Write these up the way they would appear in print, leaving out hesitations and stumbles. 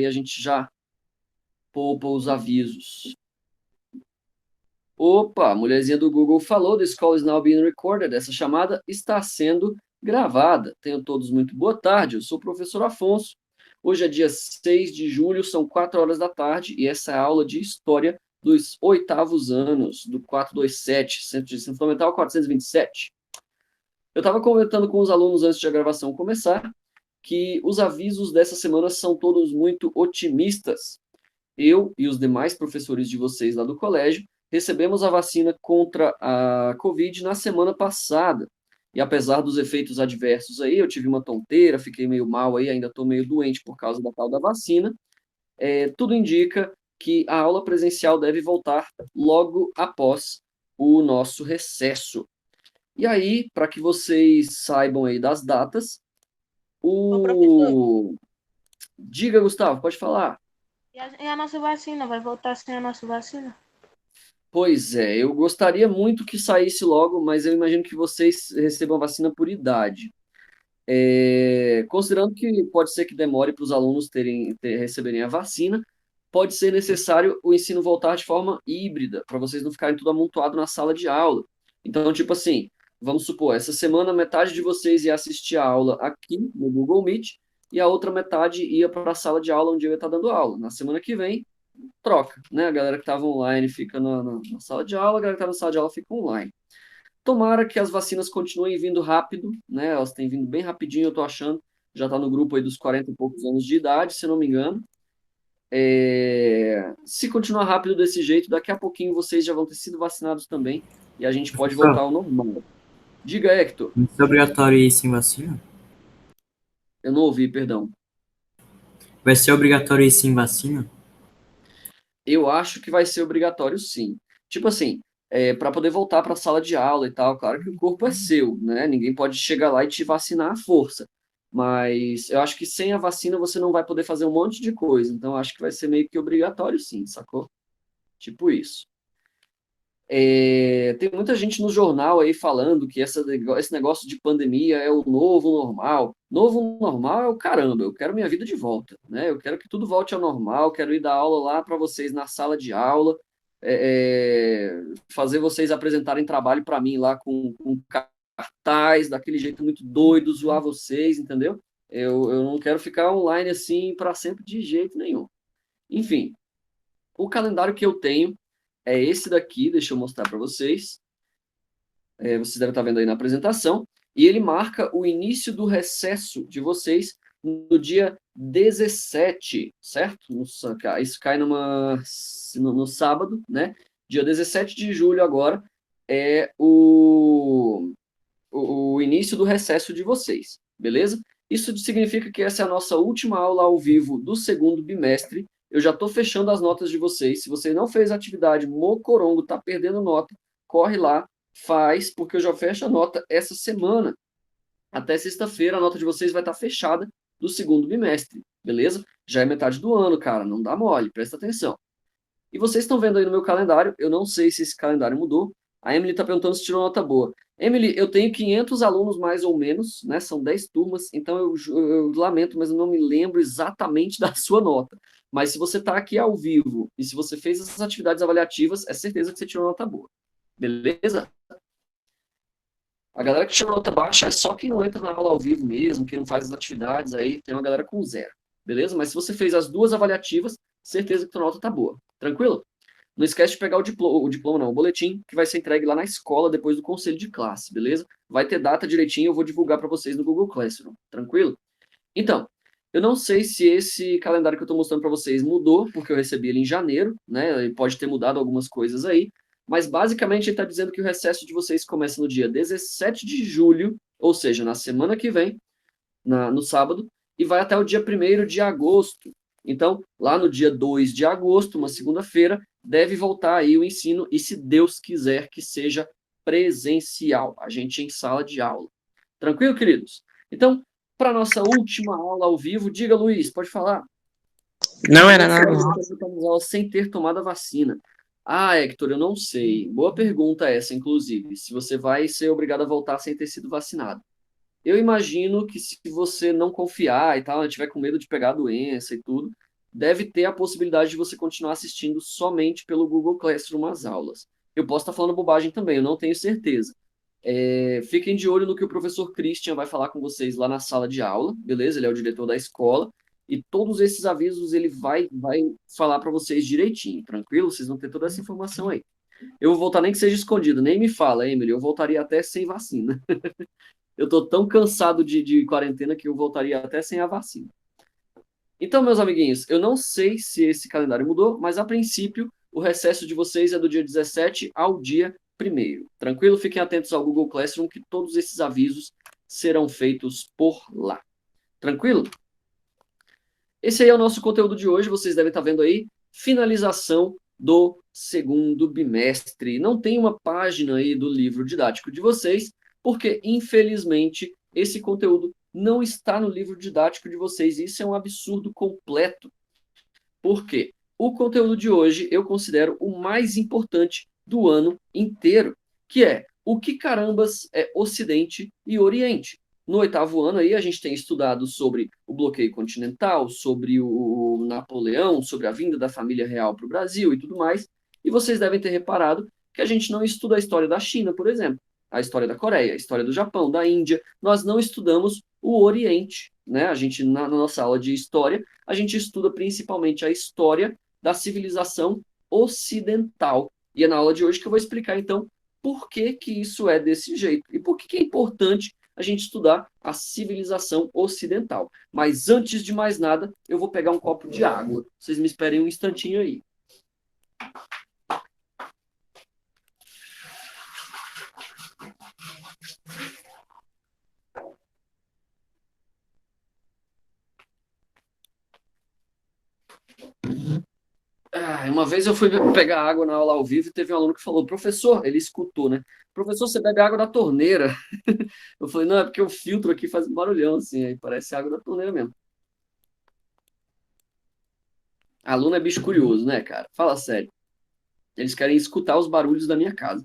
a gente já poupa os avisos. Opa, a mulherzinha do Google falou: "This call is now being recorded." Essa chamada está sendo gravada. Tenham todos muito boa tarde. Eu sou o professor Afonso. Hoje é dia 6 de julho, são 4 horas da tarde, e essa é a aula de História dos oitavos anos, do 427, Centro de Ensino Fundamental 427. Eu estava comentando com os alunos antes de a gravação começar que os avisos dessa semana são todos muito otimistas. Eu e os demais professores de vocês lá do colégio recebemos a vacina contra a Covid na semana passada. E apesar dos efeitos adversos aí, eu tive uma tonteira, fiquei meio mal aí, ainda estou meio doente por causa da tal da vacina. Tudo indica que a aula presencial deve voltar logo após o nosso recesso. E aí, para que vocês saibam aí das datas, Ô, professor, o... Diga, Gustavo, pode falar. e a nossa vacina? Vai voltar sem a nossa vacina? Pois é, eu gostaria muito que saísse logo, mas eu imagino que vocês recebam a vacina por idade. Considerando que pode ser que demore para os alunos receberem a vacina, pode ser necessário o ensino voltar de forma híbrida, para vocês não ficarem tudo amontoado na sala de aula. Então, tipo assim, vamos supor, essa semana metade de vocês ia assistir a aula aqui no Google Meet e a outra metade ia para a sala de aula onde eu ia estar dando aula. Na semana que vem, troca, né? A galera que estava online fica na sala de aula, a galera que estava na sala de aula fica online. Tomara que as vacinas continuem vindo rápido, né? Elas têm vindo bem rapidinho, eu tô achando. Já está no grupo aí dos 40 e poucos anos de idade, se não me engano. Se continuar rápido desse jeito, daqui a pouquinho vocês já vão ter sido vacinados também e a gente pode voltar Professor, ao normal. Diga, Hector. isso é obrigatório ir sem vacina? Eu não ouvi, perdão. Vai ser obrigatório ir sem vacina? Eu acho que vai ser obrigatório, sim. Tipo assim, para poder voltar para a sala de aula e tal, claro que o corpo é seu, né? Ninguém pode chegar lá e te vacinar à força. Mas eu acho que sem a vacina você não vai poder fazer um monte de coisa. Então eu acho que vai ser meio que obrigatório, sim, sacou? Tipo isso. Tem muita gente no jornal aí falando que esse negócio de pandemia é o novo normal. Novo normal é o caramba, eu quero minha vida de volta, né? Eu quero que tudo volte ao normal, quero ir dar aula lá para vocês na sala de aula, fazer vocês apresentarem trabalho para mim lá com cartaz, daquele jeito muito doido, zoar vocês, entendeu? Eu não quero ficar online assim para sempre de jeito nenhum. Enfim, o calendário que eu tenho é esse daqui, deixa eu mostrar para vocês. Vocês devem estar vendo aí na apresentação. E ele marca o início do recesso de vocês no dia 17, certo? Isso cai no sábado, né? Dia 17 de julho agora é o início do recesso de vocês, beleza? Isso significa que essa é a nossa última aula ao vivo do segundo bimestre. Eu já estou fechando as notas de vocês. Se você não fez atividade, mocorongo, está perdendo nota, corre lá, faz, porque eu já fecho a nota essa semana. Até sexta-feira a nota de vocês vai estar fechada do segundo bimestre, beleza? Já é metade do ano, cara, não dá mole, presta atenção. E vocês estão vendo aí no meu calendário, eu não sei se esse calendário mudou. A Emily está perguntando se tirou nota boa. Emily, eu tenho 500 alunos mais ou menos, né? São 10 turmas, então eu lamento, mas eu não me lembro exatamente da sua nota. Mas se você está aqui ao vivo e se você fez essas atividades avaliativas, é certeza que você tirou nota boa. Beleza? A galera que tirou nota baixa é só quem não entra na aula ao vivo mesmo, quem não faz as atividades, aí tem uma galera com zero. Beleza? Mas se você fez as duas avaliativas, certeza que tua nota tá boa. Tranquilo? Não esquece de pegar o diploma não, o boletim, que vai ser entregue lá na escola depois do conselho de classe, beleza? Vai ter data direitinho, eu vou divulgar para vocês no Google Classroom, tranquilo? Então, eu não sei se esse calendário que eu estou mostrando para vocês mudou, porque eu recebi ele em janeiro, né? Ele pode ter mudado algumas coisas aí, mas basicamente ele está dizendo que o recesso de vocês começa no dia 17 de julho, ou seja, na semana que vem, no sábado, e vai até o dia 1º de agosto. Então, lá no dia 2 de agosto, uma segunda-feira, deve voltar aí o ensino, e se Deus quiser que seja presencial, a gente em sala de aula. Tranquilo, queridos? Então, para nossa última aula ao vivo, diga, Luiz, pode falar. Não Como era é que nada, pode não. voltar às aulas sem ter tomado a vacina? Ah, Hector, eu não sei. Boa pergunta essa, inclusive. Se você vai ser obrigado a voltar sem ter sido vacinado. Eu imagino que se você não confiar e tal, tiver com medo de pegar a doença e tudo, deve ter a possibilidade de você continuar assistindo somente pelo Google Classroom as aulas. Eu posso estar falando bobagem também, eu não tenho certeza. Fiquem de olho no que o professor Christian vai falar com vocês lá na sala de aula, beleza? Ele é o diretor da escola, e todos esses avisos ele vai falar para vocês direitinho, tranquilo? Vocês vão ter toda essa informação aí. Eu vou voltar nem que seja escondido, nem me fala, Emily, eu voltaria até sem vacina. Eu tô tão cansado de quarentena que eu voltaria até sem a vacina. Então, meus amiguinhos, eu não sei se esse calendário mudou, mas a princípio o recesso de vocês é do dia 17 ao dia 1º. Tranquilo? Fiquem atentos ao Google Classroom que todos esses avisos serão feitos por lá. Tranquilo? Esse aí é o nosso conteúdo de hoje, vocês devem estar vendo aí, finalização do segundo bimestre. Não tem uma página aí do livro didático de vocês, porque, infelizmente, esse conteúdo não está no livro didático de vocês. Isso é um absurdo completo. Por quê? O conteúdo de hoje eu considero o mais importante do ano inteiro, que é o que carambas é Ocidente e Oriente. No 8º ano aí a gente tem estudado sobre o bloqueio continental, sobre o Napoleão, sobre a vinda da família real para o Brasil e tudo mais. E vocês devem ter reparado que a gente não estuda a história da China, por exemplo, a história da Coreia, a história do Japão, da Índia. Nós não estudamos o Oriente, né? A gente, na nossa aula de história, a gente estuda principalmente a história da civilização ocidental. E é na aula de hoje que eu vou explicar, então, por que que isso é desse jeito e por que que é importante a gente estudar a civilização ocidental. Mas antes de mais nada, eu vou pegar um copo de água. Vocês me esperem um instantinho aí. Uma vez eu fui pegar água na aula ao vivo e teve um aluno que falou, professor, ele escutou, né? Professor, você bebe água da torneira. Eu falei, não, é porque o filtro aqui faz um barulhão assim, aí parece água da torneira mesmo. Aluno é bicho curioso, né, cara? Fala sério. Eles querem escutar os barulhos da minha casa.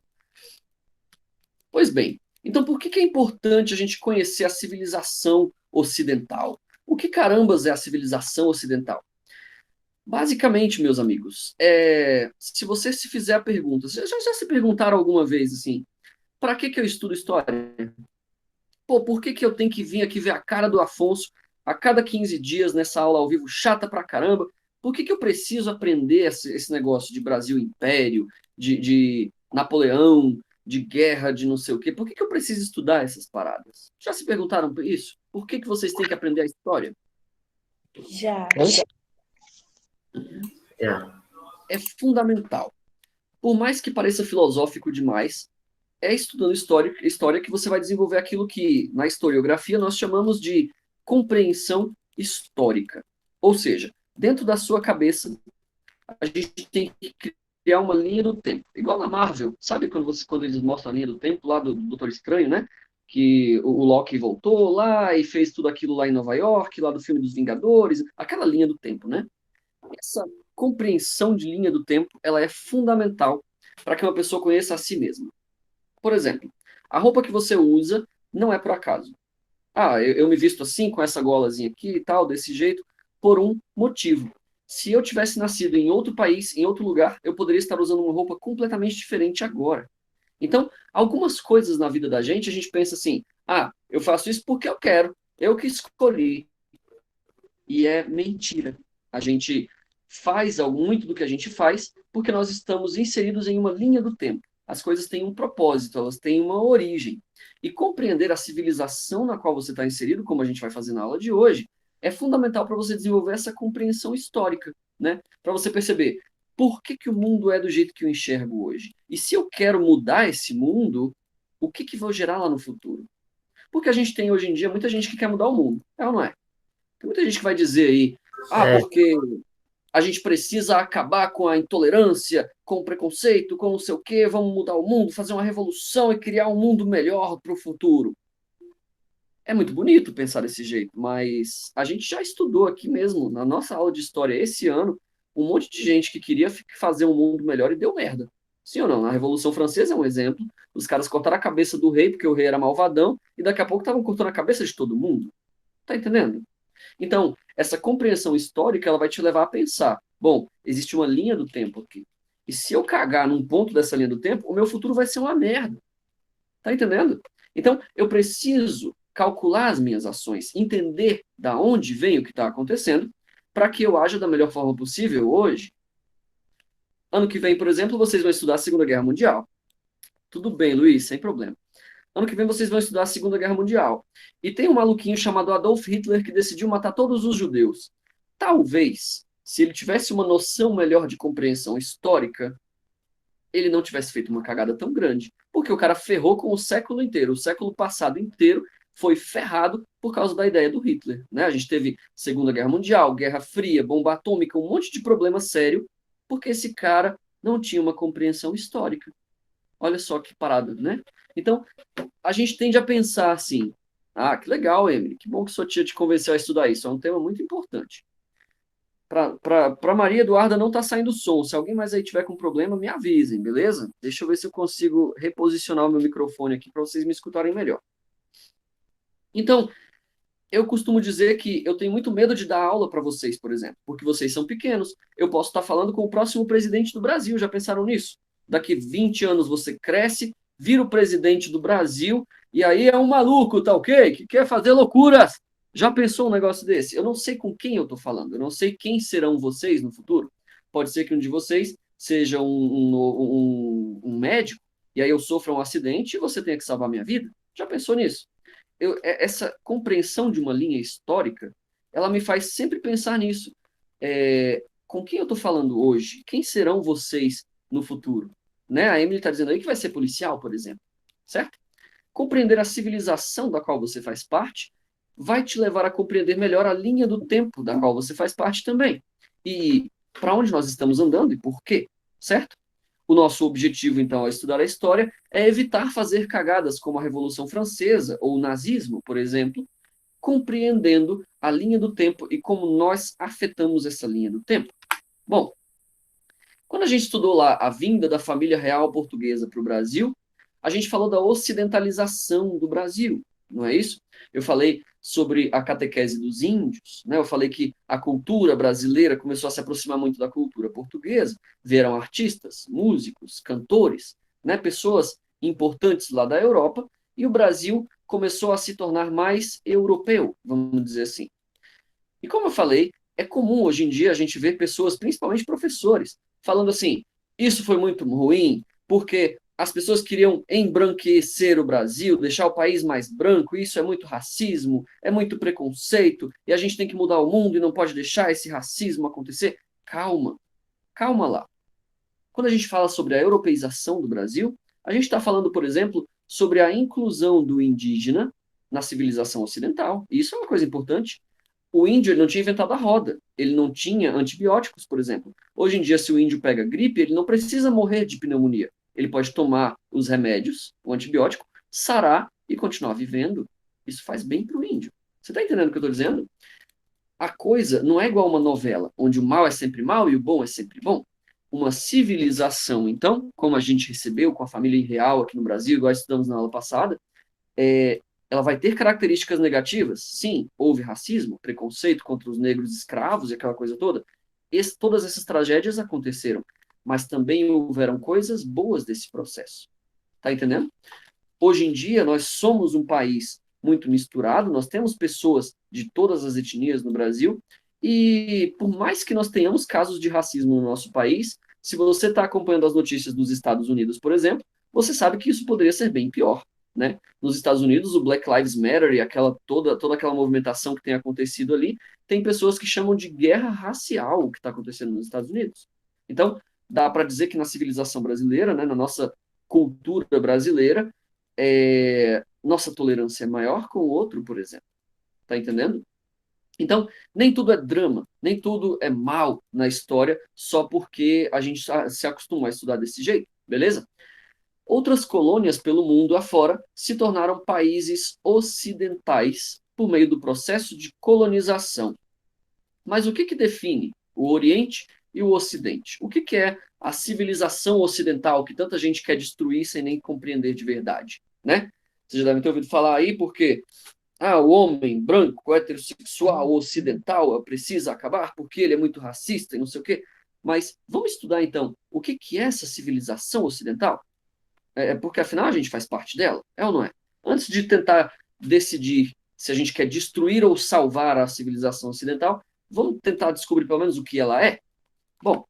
Pois bem, então por que que é importante a gente conhecer a civilização ocidental? O que carambas é a civilização ocidental? Basicamente, meus amigos, se você se fizer a pergunta, vocês já se perguntaram alguma vez assim, para que que eu estudo história? Pô, por que que eu tenho que vir aqui ver a cara do Afonso a cada 15 dias nessa aula ao vivo chata pra caramba? Por que que eu preciso aprender esse negócio de Brasil Império, de Napoleão, de guerra, de não sei o quê? Por que que eu preciso estudar essas paradas? Já se perguntaram isso? Por que que vocês têm que aprender a história? Já. É fundamental. Por mais que pareça filosófico demais, é estudando história que você vai desenvolver aquilo que, na historiografia, nós chamamos de compreensão histórica. Ou seja, dentro da sua cabeça, a gente tem que criar uma linha do tempo. Igual na Marvel, sabe quando eles mostram a linha do tempo lá do Doutor Estranho, né? Que o Loki voltou lá e fez tudo aquilo lá em Nova York, lá do filme dos Vingadores, aquela linha do tempo, né? Essa compreensão de linha do tempo, ela é fundamental para que uma pessoa conheça a si mesma. Por exemplo, a roupa que você usa não é por acaso. Eu me visto assim, com essa golazinha aqui e tal, desse jeito, por um motivo. Se eu tivesse nascido em outro país, em outro lugar, eu poderia estar usando uma roupa completamente diferente agora. Então, algumas coisas na vida da gente, a gente pensa assim, eu faço isso porque eu quero, eu que escolhi. E é mentira. A gente faz muito do que a gente faz porque nós estamos inseridos em uma linha do tempo. As coisas têm um propósito, elas têm uma origem. E compreender a civilização na qual você está inserido, como a gente vai fazer na aula de hoje, é fundamental para você desenvolver essa compreensão histórica, né? Para você perceber por que que o mundo é do jeito que eu enxergo hoje. E se eu quero mudar esse mundo, o que que vou gerar lá no futuro? Porque a gente tem hoje em dia muita gente que quer mudar o mundo, é ou não é? Tem muita gente que vai dizer aí, porque a gente precisa acabar com a intolerância, com o preconceito, com não sei o quê, vamos mudar o mundo, fazer uma revolução e criar um mundo melhor para o futuro. É muito bonito pensar desse jeito, mas a gente já estudou aqui mesmo, na nossa aula de história esse ano, um monte de gente que queria fazer um mundo melhor e deu merda. Sim ou não? Na Revolução Francesa é um exemplo. Os caras cortaram a cabeça do rei porque o rei era malvadão e daqui a pouco estavam cortando a cabeça de todo mundo. Tá entendendo? Então, essa compreensão histórica, ela vai te levar a pensar, bom, existe uma linha do tempo aqui. E se eu cagar num ponto dessa linha do tempo, o meu futuro vai ser uma merda. Tá entendendo? Então, eu preciso calcular as minhas ações, entender da onde vem o que está acontecendo, para que eu haja da melhor forma possível hoje. Ano que vem, por exemplo, vocês vão estudar a Segunda Guerra Mundial. Tudo bem, Luiz, sem problema. Ano que vem vocês vão estudar a Segunda Guerra Mundial. E tem um maluquinho chamado Adolf Hitler que decidiu matar todos os judeus. Talvez, se ele tivesse uma noção melhor de compreensão histórica, ele não tivesse feito uma cagada tão grande. Porque o cara ferrou com o século inteiro. O século passado inteiro foi ferrado por causa da ideia do Hitler. Né? A gente teve Segunda Guerra Mundial, Guerra Fria, bomba atômica, um monte de problema sério, porque esse cara não tinha uma compreensão histórica. Olha só que parada, né? Então, a gente tende a pensar assim, ah, que legal, Emily, que bom que sua tia te convenceu a estudar isso, é um tema muito importante. Para Maria Eduarda não está saindo som, se alguém mais aí tiver com problema, me avisem, beleza? Deixa eu ver se eu consigo reposicionar o meu microfone aqui para vocês me escutarem melhor. Então, eu costumo dizer que eu tenho muito medo de dar aula para vocês, por exemplo, porque vocês são pequenos. Eu posso estar falando com o próximo presidente do Brasil, já pensaram nisso? Daqui 20 anos você cresce, vira o presidente do Brasil, e aí é um maluco, tá ok? Que quer fazer loucuras. Já pensou um negócio desse? Eu não sei com quem eu estou falando, eu não sei quem serão vocês no futuro. Pode ser que um de vocês seja um médico, e aí eu sofra um acidente e você tenha que salvar minha vida. Já pensou nisso? Essa compreensão de uma linha histórica, ela me faz sempre pensar nisso. Com quem eu estou falando hoje? Quem serão vocês no futuro? Né? A Emily está dizendo aí que vai ser policial, por exemplo. Certo? Compreender a civilização da qual você faz parte vai te levar a compreender melhor a linha do tempo da qual você faz parte também. E para onde nós estamos andando e por quê, certo? O nosso objetivo, então, ao estudar a história, é evitar fazer cagadas como a Revolução Francesa ou o nazismo, por exemplo, compreendendo a linha do tempo e como nós afetamos essa linha do tempo. Bom, quando a gente estudou lá a vinda da família real portuguesa para o Brasil, a gente falou da ocidentalização do Brasil, não é isso? Eu falei sobre a catequese dos índios, né? Eu falei que a cultura brasileira começou a se aproximar muito da cultura portuguesa, vieram artistas, músicos, cantores, né? Pessoas importantes lá da Europa, e o Brasil começou a se tornar mais europeu, vamos dizer assim. E como eu falei, é comum hoje em dia a gente ver pessoas, principalmente professores, falando assim, isso foi muito ruim, porque as pessoas queriam embranquecer o Brasil, deixar o país mais branco, isso é muito racismo, é muito preconceito, e a gente tem que mudar o mundo e não pode deixar esse racismo acontecer. Calma, calma lá. Quando a gente fala sobre a europeização do Brasil, a gente está falando, por exemplo, sobre a inclusão do indígena na civilização ocidental. E isso é uma coisa importante. O índio ele não tinha inventado a roda, ele não tinha antibióticos, por exemplo. Hoje em dia, se o índio pega gripe, ele não precisa morrer de pneumonia. Ele pode tomar os remédios, o antibiótico, sarar e continuar vivendo. Isso faz bem para o índio. Você está entendendo o que eu estou dizendo? A coisa não é igual uma novela, onde o mal é sempre mal e o bom é sempre bom. Uma civilização, então, como a gente recebeu com a família real aqui no Brasil, igual estudamos na aula passada, ela vai ter características negativas? Sim, houve racismo, preconceito contra os negros escravos e aquela coisa toda. Todas essas tragédias aconteceram, mas também houveram coisas boas desse processo. Tá entendendo? Hoje em dia, nós somos um país muito misturado, nós temos pessoas de todas as etnias no Brasil, e por mais que nós tenhamos casos de racismo no nosso país, se você está acompanhando as notícias dos Estados Unidos, por exemplo, você sabe que isso poderia ser bem pior. Né? Nos Estados Unidos, o Black Lives Matter e toda aquela movimentação que tem acontecido ali, tem pessoas que chamam de guerra racial o que está acontecendo nos Estados Unidos. Então, dá para dizer que na civilização brasileira, né, na nossa cultura brasileira, nossa tolerância é maior com o outro, por exemplo. Tá entendendo? Então, nem tudo é drama, nem tudo é mal na história só porque a gente se acostumou a estudar desse jeito, beleza? Outras colônias pelo mundo afora se tornaram países ocidentais por meio do processo de colonização. Mas o que define o Oriente e o Ocidente? O que é a civilização ocidental que tanta gente quer destruir sem nem compreender de verdade? Né? Vocês já devem ter ouvido falar aí, porque o homem branco, heterossexual, ocidental precisa acabar porque ele é muito racista e não sei o quê. Mas vamos estudar, então, o que é essa civilização ocidental? Porque, afinal, a gente faz parte dela, é ou não é? Antes de tentar decidir se a gente quer destruir ou salvar a civilização ocidental, vamos tentar descobrir, pelo menos, o que ela é? Bom,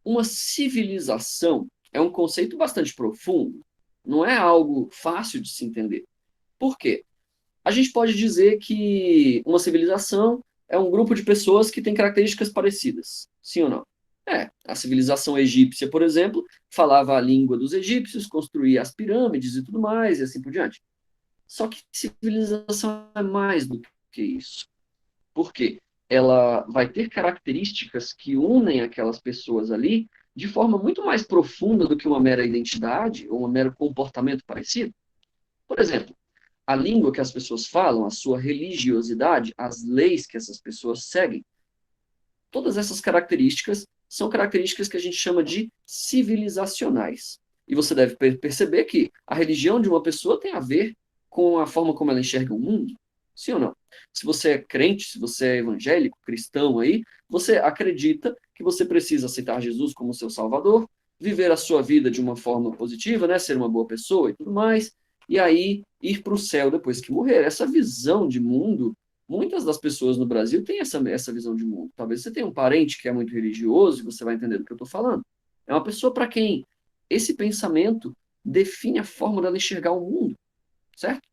uma civilização é um conceito bastante profundo, não é algo fácil de se entender. Por quê? A gente pode dizer que uma civilização é um grupo de pessoas que tem características parecidas. Sim ou não? A civilização egípcia, por exemplo, falava a língua dos egípcios, construía as pirâmides e tudo mais, e assim por diante. Só que civilização é mais do que isso. Por quê? Ela vai ter características que unem aquelas pessoas ali de forma muito mais profunda do que uma mera identidade ou um mero comportamento parecido. Por exemplo, a língua que as pessoas falam, a sua religiosidade, as leis que essas pessoas seguem, todas essas características são características que a gente chama de civilizacionais. E você deve perceber que a religião de uma pessoa tem a ver com a forma como ela enxerga o mundo. Sim ou não? Se você é crente, se você é evangélico, cristão aí, você acredita que você precisa aceitar Jesus como seu salvador, viver a sua vida de uma forma positiva, né, ser uma boa pessoa e tudo mais, e aí ir para o céu depois que morrer. Essa visão de mundo, muitas das pessoas no Brasil têm essa visão de mundo. Talvez você tenha um parente que é muito religioso e você vai entender do que eu estou falando. É uma pessoa para quem esse pensamento define a forma dela enxergar o mundo, certo?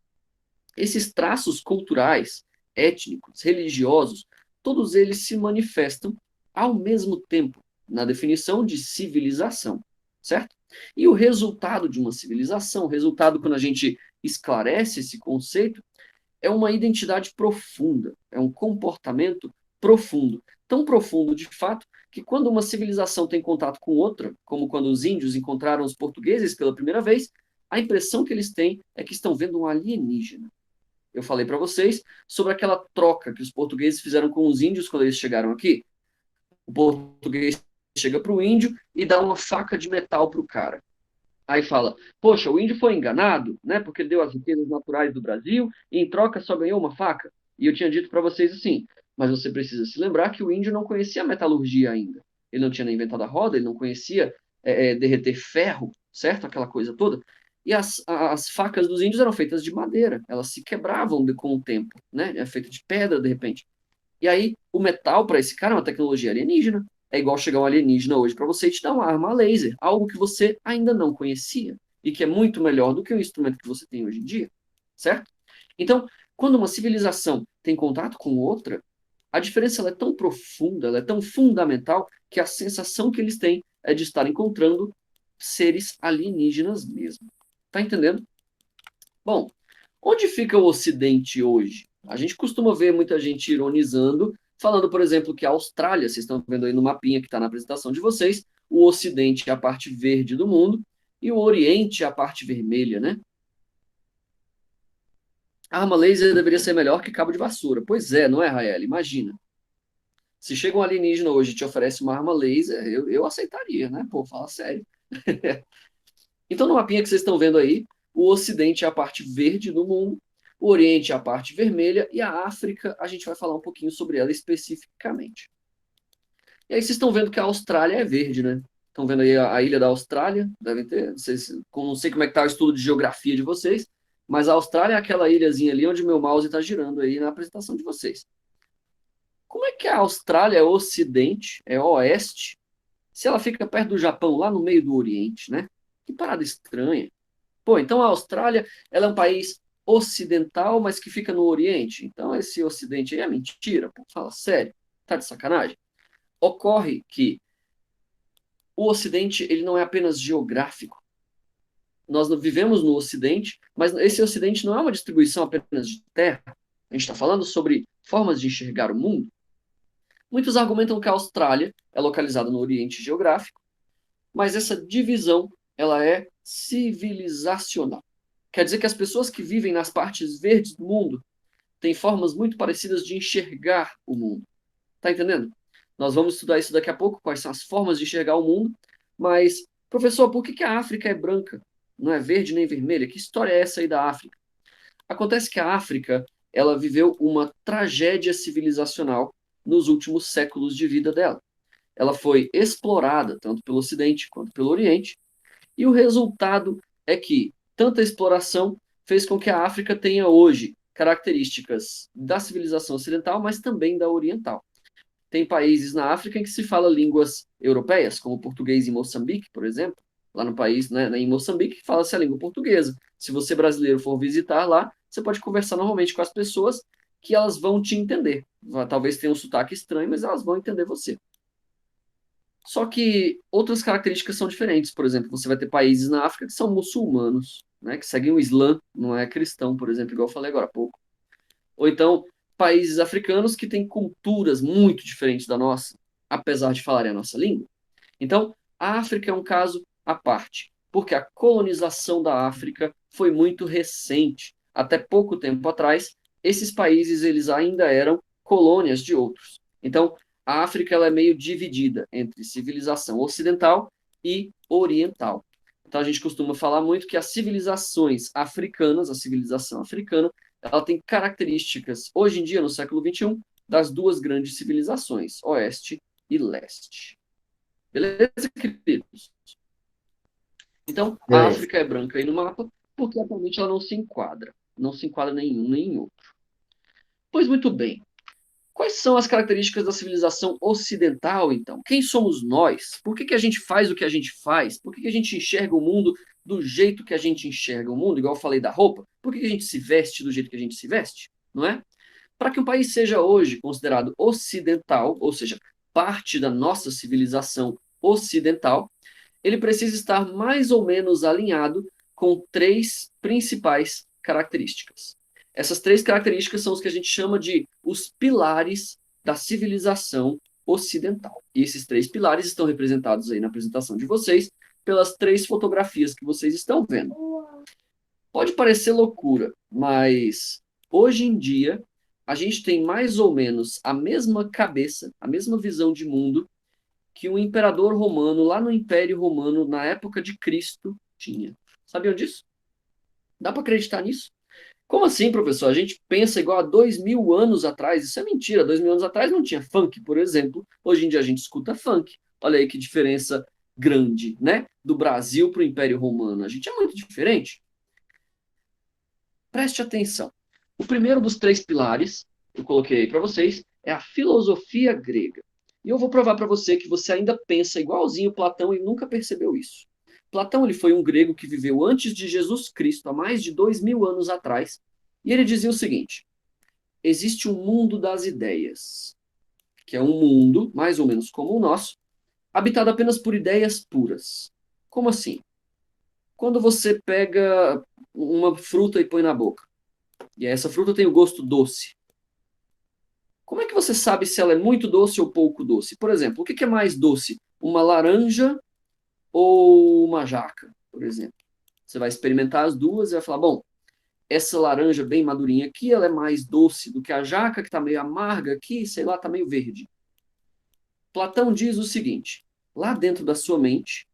Esses traços culturais, étnicos, religiosos, todos eles se manifestam ao mesmo tempo na definição de civilização, certo? E o resultado de uma civilização, o resultado quando a gente esclarece esse conceito, é uma identidade profunda, é um comportamento profundo. Tão profundo, de fato, que quando uma civilização tem contato com outra, como quando os índios encontraram os portugueses pela primeira vez, a impressão que eles têm é que estão vendo um alienígena. Eu falei para vocês sobre aquela troca que os portugueses fizeram com os índios quando eles chegaram aqui. O português chega para o índio e dá uma faca de metal para o cara. Aí fala, poxa, o índio foi enganado, né? Porque deu as riquezas naturais do Brasil e em troca só ganhou uma faca. E eu tinha dito para vocês assim, mas você precisa se lembrar que o índio não conhecia a metalurgia ainda. Ele não tinha nem inventado a roda, ele não conhecia derreter ferro, certo? Aquela coisa toda. E as facas dos índios eram feitas de madeira, elas se quebravam com o tempo, né? É feita de pedra, de repente. E aí, o metal, para esse cara, é uma tecnologia alienígena. É igual chegar um alienígena hoje para você e te dar uma arma laser, algo que você ainda não conhecia e que é muito melhor do que o instrumento que você tem hoje em dia, certo? Então, quando uma civilização tem contato com outra, a diferença ela é tão profunda, ela é tão fundamental que a sensação que eles têm é de estar encontrando seres alienígenas mesmo. Tá entendendo? Bom, onde fica o Ocidente hoje? A gente costuma ver muita gente ironizando, falando, por exemplo, que a Austrália, vocês estão vendo aí no mapinha que está na apresentação de vocês, o Ocidente é a parte verde do mundo e o Oriente é a parte vermelha, né? A arma laser deveria ser melhor que cabo de vassoura. Pois é, não é, Rael? Imagina. Se chega um alienígena hoje e te oferece uma arma laser, eu aceitaria, né? Pô, fala sério. Então, no mapinha que vocês estão vendo aí, o Ocidente é a parte verde do mundo, o Oriente é a parte vermelha e a África, a gente vai falar um pouquinho sobre ela especificamente. E aí vocês estão vendo que a Austrália é verde, né? Estão vendo aí a ilha da Austrália, devem ter, não sei como é que está o estudo de geografia de vocês, mas a Austrália é aquela ilhazinha ali onde meu mouse está girando aí na apresentação de vocês. Como é que a Austrália é Ocidente, é Oeste, se ela fica perto do Japão, lá no meio do Oriente, né? Que parada estranha. Pô, então a Austrália, ela é um país ocidental, mas que fica no Oriente. Então esse Ocidente aí é mentira, pô, fala sério, tá de sacanagem. Ocorre que o Ocidente, ele não é apenas geográfico. Nós vivemos no Ocidente, mas esse Ocidente não é uma distribuição apenas de terra. A gente está falando sobre formas de enxergar o mundo. Muitos argumentam que a Austrália é localizada no Oriente geográfico, mas essa divisão ela é civilizacional. Quer dizer que as pessoas que vivem nas partes verdes do mundo têm formas muito parecidas de enxergar o mundo. Tá entendendo? Nós vamos estudar isso daqui a pouco, quais são as formas de enxergar o mundo. Mas, professor, por que a África é branca? Não é verde nem vermelha? Que história é essa aí da África? Acontece que a África, ela viveu uma tragédia civilizacional nos últimos séculos de vida dela. Ela foi explorada tanto pelo Ocidente quanto pelo Oriente, e o resultado é que tanta exploração fez com que a África tenha hoje características da civilização ocidental, mas também da oriental. Tem países na África em que se fala línguas europeias, como o português em Moçambique, por exemplo. Lá no país, né, em Moçambique, fala-se a língua portuguesa. Se você brasileiro for visitar lá, você pode conversar normalmente com as pessoas que elas vão te entender. Talvez tenha um sotaque estranho, mas elas vão entender você. Só que outras características são diferentes. Por exemplo, você vai ter países na África que são muçulmanos, né, que seguem o Islã, não é cristão, por exemplo, igual eu falei agora há pouco. Ou então, países africanos que têm culturas muito diferentes da nossa, apesar de falarem a nossa língua. Então, a África é um caso à parte, porque a colonização da África foi muito recente. Até pouco tempo atrás, esses países eles ainda eram colônias de outros. Então, a África ela é meio dividida entre civilização ocidental e oriental. Então, a gente costuma falar muito que as civilizações africanas, a civilização africana, ela tem características, hoje em dia, no século XXI, das duas grandes civilizações, Oeste e Leste. Beleza, queridos? Então, a Beleza. África é branca aí no mapa, porque atualmente ela não se enquadra. Não se enquadra nenhum nem em outro. Pois muito bem. Quais são as características da civilização ocidental, então? Quem somos nós? Por que a gente faz o que a gente faz? Por que a gente enxerga o mundo do jeito que a gente enxerga o mundo? Igual eu falei da roupa. Por que a gente se veste do jeito que a gente se veste? Não é? Para que um país seja hoje considerado ocidental, ou seja, parte da nossa civilização ocidental, ele precisa estar mais ou menos alinhado com três principais características. Essas três características são os que a gente chama de os pilares da civilização ocidental. E esses três pilares estão representados aí na apresentação de vocês pelas três fotografias que vocês estão vendo. Pode parecer loucura, mas hoje em dia a gente tem mais ou menos a mesma cabeça, a mesma visão de mundo que o imperador romano, lá no Império Romano, na época de Cristo, tinha. Sabiam disso? Dá para acreditar nisso? Como assim, professor? A gente pensa igual a 2000 anos atrás. Isso é mentira. 2000 anos atrás não tinha funk, por exemplo. Hoje em dia a gente escuta funk. Olha aí que diferença grande, né? Do Brasil para o Império Romano. A gente é muito diferente. Preste atenção. O primeiro dos três pilares, que eu coloquei aí para vocês, é a filosofia grega. E eu vou provar para você que você ainda pensa igualzinho Platão e nunca percebeu isso. Platão ele foi um grego que viveu antes de Jesus Cristo, há mais de 2000 anos atrás, e ele dizia o seguinte: existe um mundo das ideias, que é um mundo, mais ou menos como o nosso, habitado apenas por ideias puras. Como assim? Quando você pega uma fruta e põe na boca, e essa fruta tem o gosto doce, como é que você sabe se ela é muito doce ou pouco doce? Por exemplo, o que é mais doce? Uma laranja ou uma jaca, por exemplo? Você vai experimentar as duas e vai falar, bom, essa laranja bem madurinha aqui, ela é mais doce do que a jaca, que está meio amarga aqui, sei lá, está meio verde. Platão diz o seguinte, lá dentro da sua mente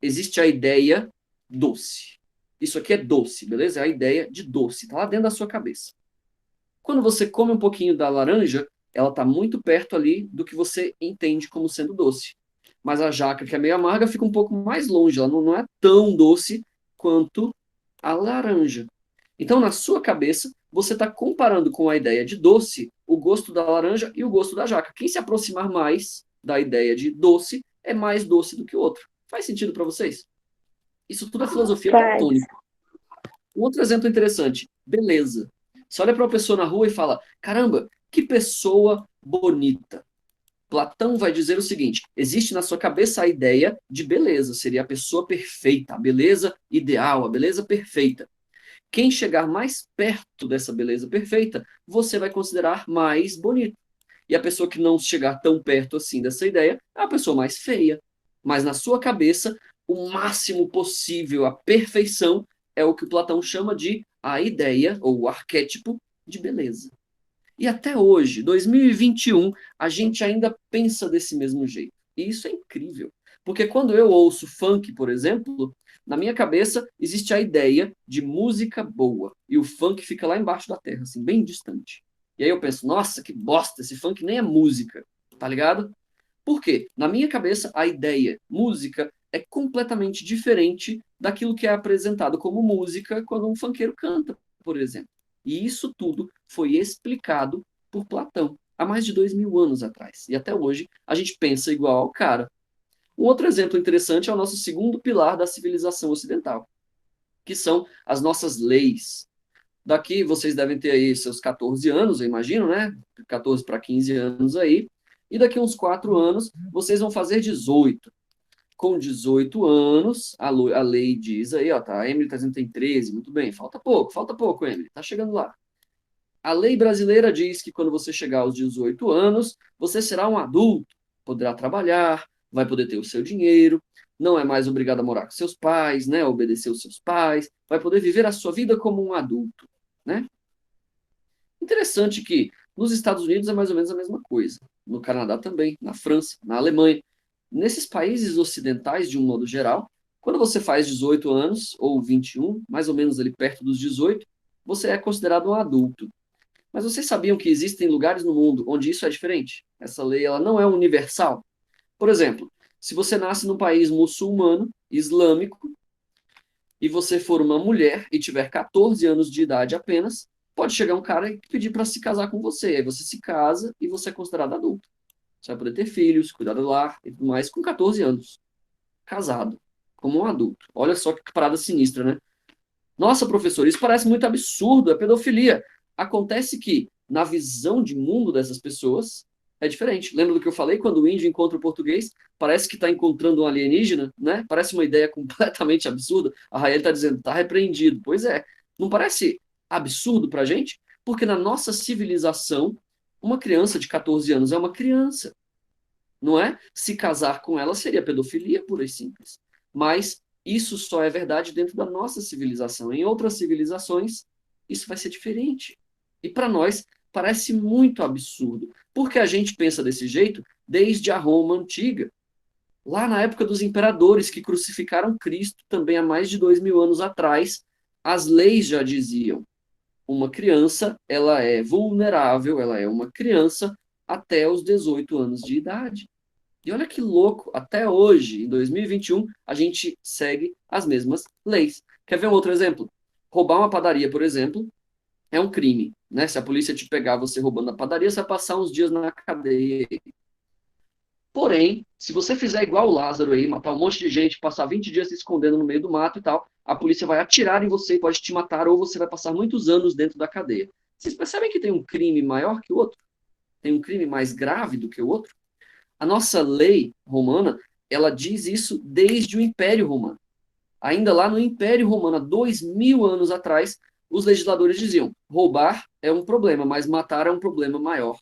existe a ideia doce. Isso aqui é doce, beleza? É a ideia de doce, está lá dentro da sua cabeça. Quando você come um pouquinho da laranja, ela está muito perto ali do que você entende como sendo doce. Mas a jaca, que é meio amarga, fica um pouco mais longe, ela não é tão doce quanto a laranja. Então, na sua cabeça, você está comparando com a ideia de doce o gosto da laranja e o gosto da jaca. Quem se aproximar mais da ideia de doce é mais doce do que o outro. Faz sentido para vocês? Isso tudo é filosofia platônica. Um outro exemplo interessante, beleza. Você olha para uma pessoa na rua e fala, caramba, que pessoa bonita. Platão vai dizer o seguinte, existe na sua cabeça a ideia de beleza, seria a pessoa perfeita, a beleza ideal, a beleza perfeita. Quem chegar mais perto dessa beleza perfeita, você vai considerar mais bonito. E a pessoa que não chegar tão perto assim dessa ideia é a pessoa mais feia. Mas na sua cabeça, o máximo possível, a perfeição, é o que Platão chama de a ideia, ou o arquétipo de beleza. E até hoje, 2021, a gente ainda pensa desse mesmo jeito. E isso é incrível. Porque quando eu ouço funk, por exemplo, na minha cabeça existe a ideia de música boa. E o funk fica lá embaixo da terra, assim, bem distante. E aí eu penso, nossa, que bosta, esse funk nem é música, tá ligado? Por quê? Na minha cabeça, a ideia música é completamente diferente daquilo que é apresentado como música quando um funkeiro canta, por exemplo. E isso tudo foi explicado por Platão há mais de 2000 anos atrás. E até hoje a gente pensa igual ao cara. Um outro exemplo interessante é o nosso segundo pilar da civilização ocidental, que são as nossas leis. Daqui vocês devem ter aí seus 14 anos, eu imagino, né? 14 para 15 anos aí. E daqui uns 4 anos vocês vão fazer 18. Com 18 anos, a lei diz aí, ó, tá, a Emily tá dizendo que tem 13, muito bem, falta pouco, Emily, tá chegando lá. A lei brasileira diz que quando você chegar aos 18 anos, você será um adulto, poderá trabalhar, vai poder ter o seu dinheiro, não é mais obrigado a morar com seus pais, né, obedecer os seus pais, vai poder viver a sua vida como um adulto, né? Interessante que nos Estados Unidos é mais ou menos a mesma coisa, no Canadá também, na França, na Alemanha. Nesses países ocidentais, de um modo geral, quando você faz 18 anos, ou 21, mais ou menos ali perto dos 18, você é considerado um adulto. Mas vocês sabiam que existem lugares no mundo onde isso é diferente? Essa lei ela não é universal. Por exemplo, se você nasce num país muçulmano, islâmico, e você for uma mulher e tiver 14 anos de idade apenas, pode chegar um cara e pedir para se casar com você. Aí você se casa e você é considerado adulto. Você vai poder ter filhos, cuidar do lar e tudo mais com 14 anos. Casado, como um adulto. Olha só que parada sinistra, né? Nossa, professor, isso parece muito absurdo, é pedofilia. Acontece que, na visão de mundo dessas pessoas, é diferente. Lembra do que eu falei? Quando o índio encontra o português, parece que está encontrando um alienígena, né? Parece uma ideia completamente absurda. A Rael está dizendo, está repreendido. Pois é. Não parece absurdo para a gente? Porque na nossa civilização, uma criança de 14 anos é uma criança. Não é? Se casar com ela seria pedofilia, pura e simples. Mas isso só é verdade dentro da nossa civilização. Em outras civilizações, isso vai ser diferente. E para nós, parece muito absurdo. Porque a gente pensa desse jeito desde a Roma antiga. Lá na época dos imperadores que crucificaram Cristo, também há mais de 2000 anos atrás, as leis já diziam: uma criança, ela é vulnerável, ela é uma criança até os 18 anos de idade. E olha que louco, até hoje, em 2021, a gente segue as mesmas leis. Quer ver um outro exemplo? Roubar uma padaria, por exemplo, é um crime, né? Se a polícia te pegar você roubando a padaria, você vai passar uns dias na cadeia. Porém, se você fizer igual o Lázaro aí, matar um monte de gente, passar 20 dias se escondendo no meio do mato e tal, a polícia vai atirar em você e pode te matar, ou você vai passar muitos anos dentro da cadeia. Vocês percebem que tem um crime maior que o outro? Tem um crime mais grave do que o outro? A nossa lei romana, ela diz isso desde o Império Romano. Ainda lá no Império Romano, há 2000 anos atrás, os legisladores diziam: roubar é um problema, mas matar é um problema maior.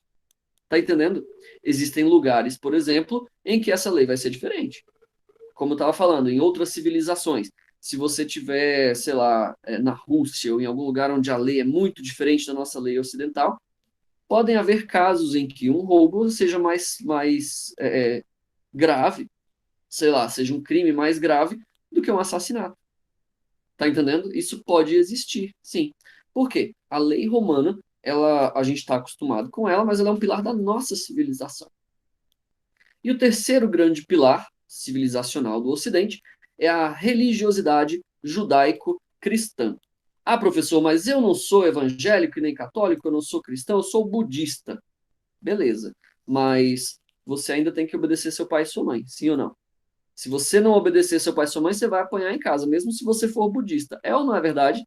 Tá entendendo? Existem lugares, por exemplo, em que essa lei vai ser diferente. Como eu estava falando, em outras civilizações. Se você tiver, sei lá, na Rússia ou em algum lugar onde a lei é muito diferente da nossa lei ocidental, podem haver casos em que um roubo seja mais grave, sei lá, seja um crime mais grave do que um assassinato. Tá entendendo? Isso pode existir, sim. Por quê? A lei romana, a gente está acostumado com ela, mas ela é um pilar da nossa civilização. E o terceiro grande pilar civilizacional do Ocidente é a religiosidade judaico-cristã. Ah, professor, mas eu não sou evangélico e nem católico, eu não sou cristão, eu sou budista. Beleza, mas você ainda tem que obedecer seu pai e sua mãe, sim ou não? Se você não obedecer seu pai e sua mãe, você vai apanhar em casa, mesmo se você for budista. É ou não é verdade?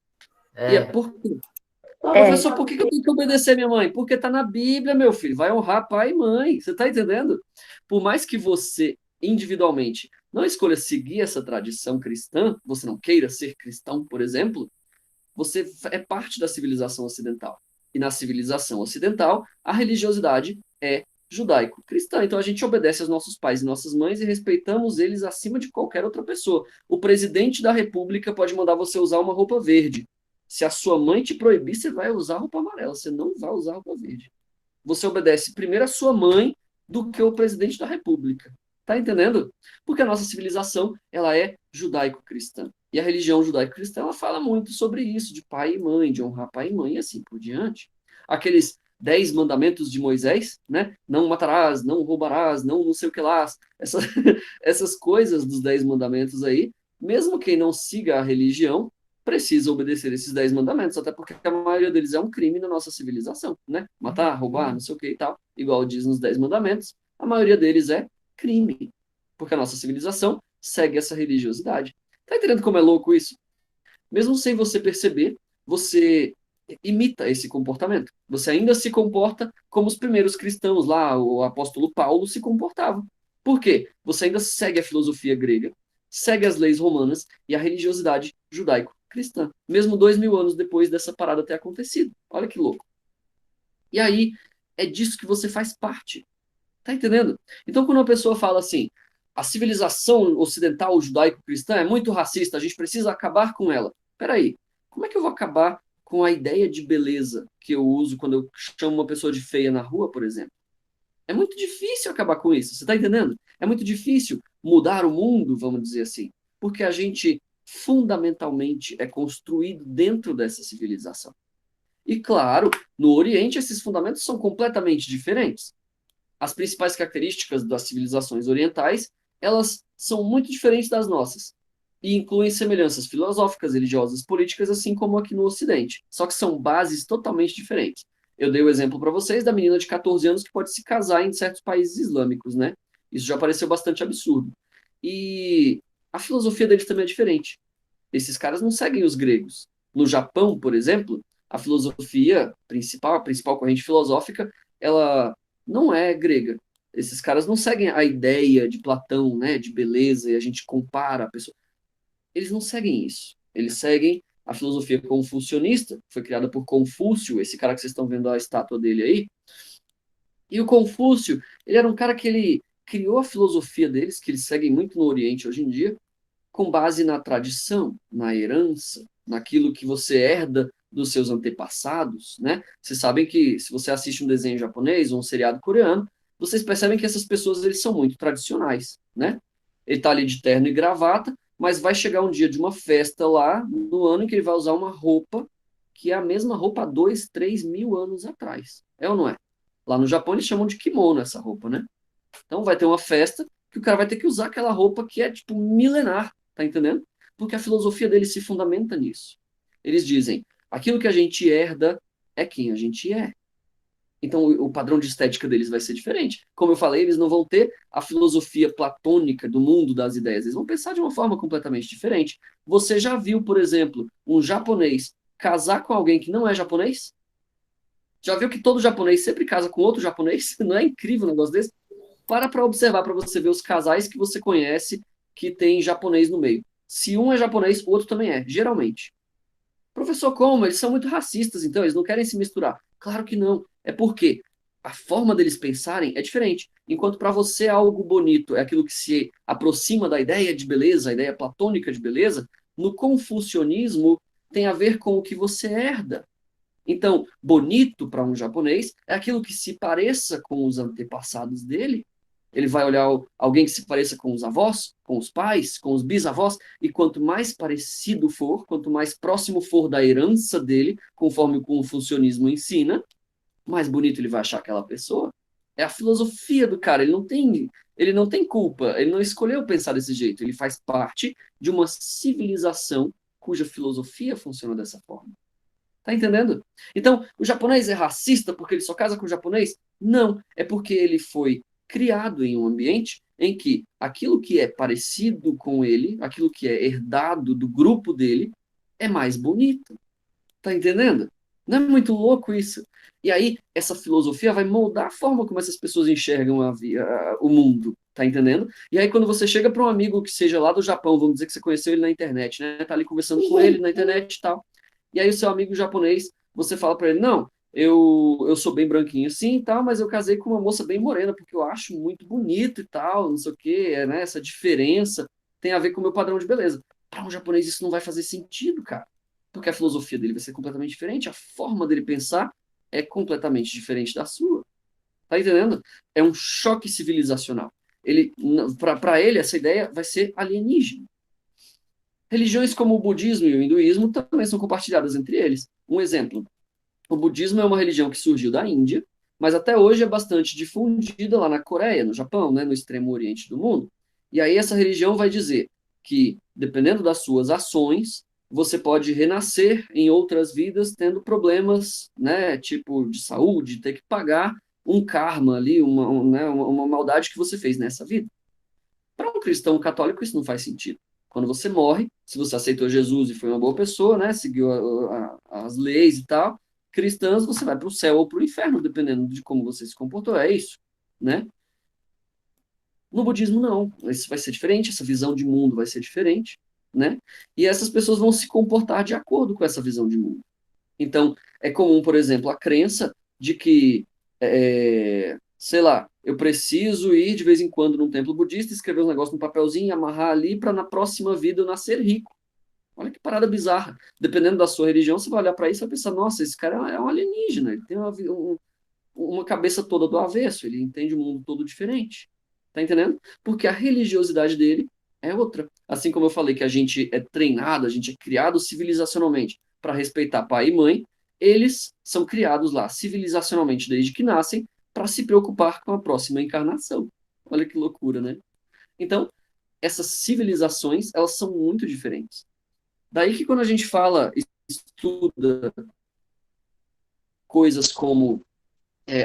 E é É, por quê? Ah, É, professor, por que eu tenho que obedecer minha mãe? Porque está na Bíblia, meu filho. Vai honrar pai e mãe. Você está entendendo? Por mais que você, individualmente, não escolha seguir essa tradição cristã, você não queira ser cristão, por exemplo, você é parte da civilização ocidental. E na civilização ocidental, a religiosidade é judaico-cristã. Então a gente obedece aos nossos pais e nossas mães e respeitamos eles acima de qualquer outra pessoa. O presidente da República pode mandar você usar uma roupa verde. Se a sua mãe te proibir, você vai usar roupa amarela, você não vai usar roupa verde. Você obedece primeiro a sua mãe do que o presidente da República. Tá entendendo? Porque a nossa civilização, ela é judaico-cristã. E a religião judaico-cristã, ela fala muito sobre isso, de pai e mãe, de honrar pai e mãe e assim por diante. Aqueles 10 mandamentos de Moisés, né? Não matarás, não roubarás, não sei o que lá. Essas, essas coisas dos 10 mandamentos aí, mesmo quem não siga a religião, precisa obedecer esses 10 mandamentos, até porque a maioria deles é um crime na nossa civilização, né? Matar, roubar, não sei o que e tal, igual diz nos 10 mandamentos, a maioria deles é crime, porque a nossa civilização segue essa religiosidade. Tá entendendo como é louco isso? Mesmo sem você perceber, você imita esse comportamento. Você ainda se comporta como os primeiros cristãos lá, o apóstolo Paulo se comportava. Por quê? Você ainda segue a filosofia grega, segue as leis romanas e a religiosidade judaico-cristã, mesmo 2000 anos depois dessa parada ter acontecido. Olha que louco. E aí, é disso que você faz parte. Tá entendendo? Então, quando uma pessoa fala assim, a civilização ocidental judaico-cristã é muito racista, a gente precisa acabar com ela. Peraí, como é que eu vou acabar com a ideia de beleza que eu uso quando eu chamo uma pessoa de feia na rua, por exemplo? É muito difícil acabar com isso, você está entendendo? É muito difícil mudar o mundo, vamos dizer assim, porque a gente fundamentalmente é construído dentro dessa civilização. E claro, no Oriente esses fundamentos são completamente diferentes. As principais características das civilizações orientais, elas são muito diferentes das nossas e incluem semelhanças filosóficas, religiosas, políticas, assim como aqui no Ocidente. Só que são bases totalmente diferentes. Eu dei o exemplo para vocês da menina de 14 anos que pode se casar em certos países islâmicos, né? Isso já pareceu bastante absurdo. E a filosofia deles também é diferente. Esses caras não seguem os gregos. No Japão, por exemplo, a filosofia principal, a principal corrente filosófica, ela não é grega. Esses caras não seguem a ideia de Platão, né, de beleza, e a gente compara a pessoa. Eles não seguem isso. Eles seguem a filosofia confucionista, que foi criada por Confúcio, esse cara que vocês estão vendo a estátua dele aí. E o Confúcio, ele era um cara que ele criou a filosofia deles, que eles seguem muito no Oriente hoje em dia, com base na tradição, na herança, naquilo que você herda dos seus antepassados, né? Vocês sabem que se você assiste um desenho japonês ou um seriado coreano, vocês percebem que essas pessoas eles são muito tradicionais, né? Ele tá ali de terno e gravata, mas vai chegar um dia de uma festa lá, no ano em que ele vai usar uma roupa que é a mesma roupa há 2, 3 mil anos atrás. É ou não é? Lá no Japão eles chamam de kimono essa roupa, né? Então vai ter uma festa que o cara vai ter que usar aquela roupa que é tipo milenar, tá entendendo? Porque a filosofia deles se fundamenta nisso. Eles dizem, aquilo que a gente herda é quem a gente é. Então o padrão de estética deles vai ser diferente. Como eu falei, eles não vão ter a filosofia platônica do mundo das ideias, eles vão pensar de uma forma completamente diferente. Você já viu, por exemplo, um japonês casar com alguém que não é japonês? Já viu que todo japonês sempre casa com outro japonês? Não é incrível um negócio desse? Para observar, para você ver os casais que você conhece que tem japonês no meio. Se um é japonês, o outro também é, geralmente. Professor, como? Eles são muito racistas, então, eles não querem se misturar. Claro que não. É porque a forma deles pensarem é diferente. Enquanto para você algo bonito é aquilo que se aproxima da ideia de beleza, a ideia platônica de beleza, no confucionismo tem a ver com o que você herda. Então, bonito para um japonês é aquilo que se pareça com os antepassados dele. Ele vai olhar alguém que se pareça com os avós, com os pais, com os bisavós, e quanto mais parecido for, quanto mais próximo for da herança dele, conforme o confucionismo ensina, mais bonito ele vai achar aquela pessoa. É a filosofia do cara, ele não tem culpa, ele não escolheu pensar desse jeito, ele faz parte de uma civilização cuja filosofia funciona dessa forma. Tá entendendo? Então, o japonês é racista porque ele só casa com o japonês? Não, é porque ele foi criado em um ambiente em que aquilo que é parecido com ele, aquilo que é herdado do grupo dele, é mais bonito. Tá entendendo? Não é muito louco isso? E aí, essa filosofia vai moldar a forma como essas pessoas enxergam o mundo. Tá entendendo? E aí, quando você chega para um amigo que seja lá do Japão, vamos dizer que você conheceu ele na internet, né? Tá ali conversando com ele na internet e tal. E aí o seu amigo japonês, você fala para ele, não, eu sou bem branquinho sim e tal, mas eu casei com uma moça bem morena, porque eu acho muito bonito e tal, não sei o quê, né? Essa diferença tem a ver com o meu padrão de beleza. Para um japonês isso não vai fazer sentido, cara. Porque a filosofia dele vai ser completamente diferente, a forma dele pensar é completamente diferente da sua. Tá entendendo? É um choque civilizacional. Para ele, essa ideia vai ser alienígena. Religiões como o budismo e o hinduísmo também são compartilhadas entre eles. Um exemplo, o budismo é uma religião que surgiu da Índia, mas até hoje é bastante difundida lá na Coreia, no Japão, né, no extremo oriente do mundo. E aí essa religião vai dizer que, dependendo das suas ações, você pode renascer em outras vidas tendo problemas, né, tipo de saúde, ter que pagar um karma ali, uma maldade que você fez nessa vida. Para um cristão católico, isso não faz sentido. Quando você morre, se você aceitou Jesus e foi uma boa pessoa, né, seguiu as leis e tal, cristãs, você vai para o céu ou para o inferno, dependendo de como você se comportou. É isso, né? No budismo, não. Isso vai ser diferente, essa visão de mundo vai ser diferente, né? E essas pessoas vão se comportar de acordo com essa visão de mundo. Então, é comum, por exemplo, a crença de que, sei lá, eu preciso ir de vez em quando num templo budista, escrever um negócio no papelzinho, amarrar ali para na próxima vida eu nascer rico. Olha que parada bizarra. Dependendo da sua religião, você vai olhar para isso e vai pensar, nossa, esse cara é um alienígena, ele tem uma cabeça toda do avesso, ele entende o mundo todo diferente. Tá entendendo? Porque a religiosidade dele é outra. Assim como eu falei que a gente é treinado, a gente é criado civilizacionalmente para respeitar pai e mãe, eles são criados lá civilizacionalmente desde que nascem para se preocupar com a próxima encarnação. Olha que loucura, né? Então, essas civilizações, elas são muito diferentes. Daí que quando a gente fala, estuda coisas como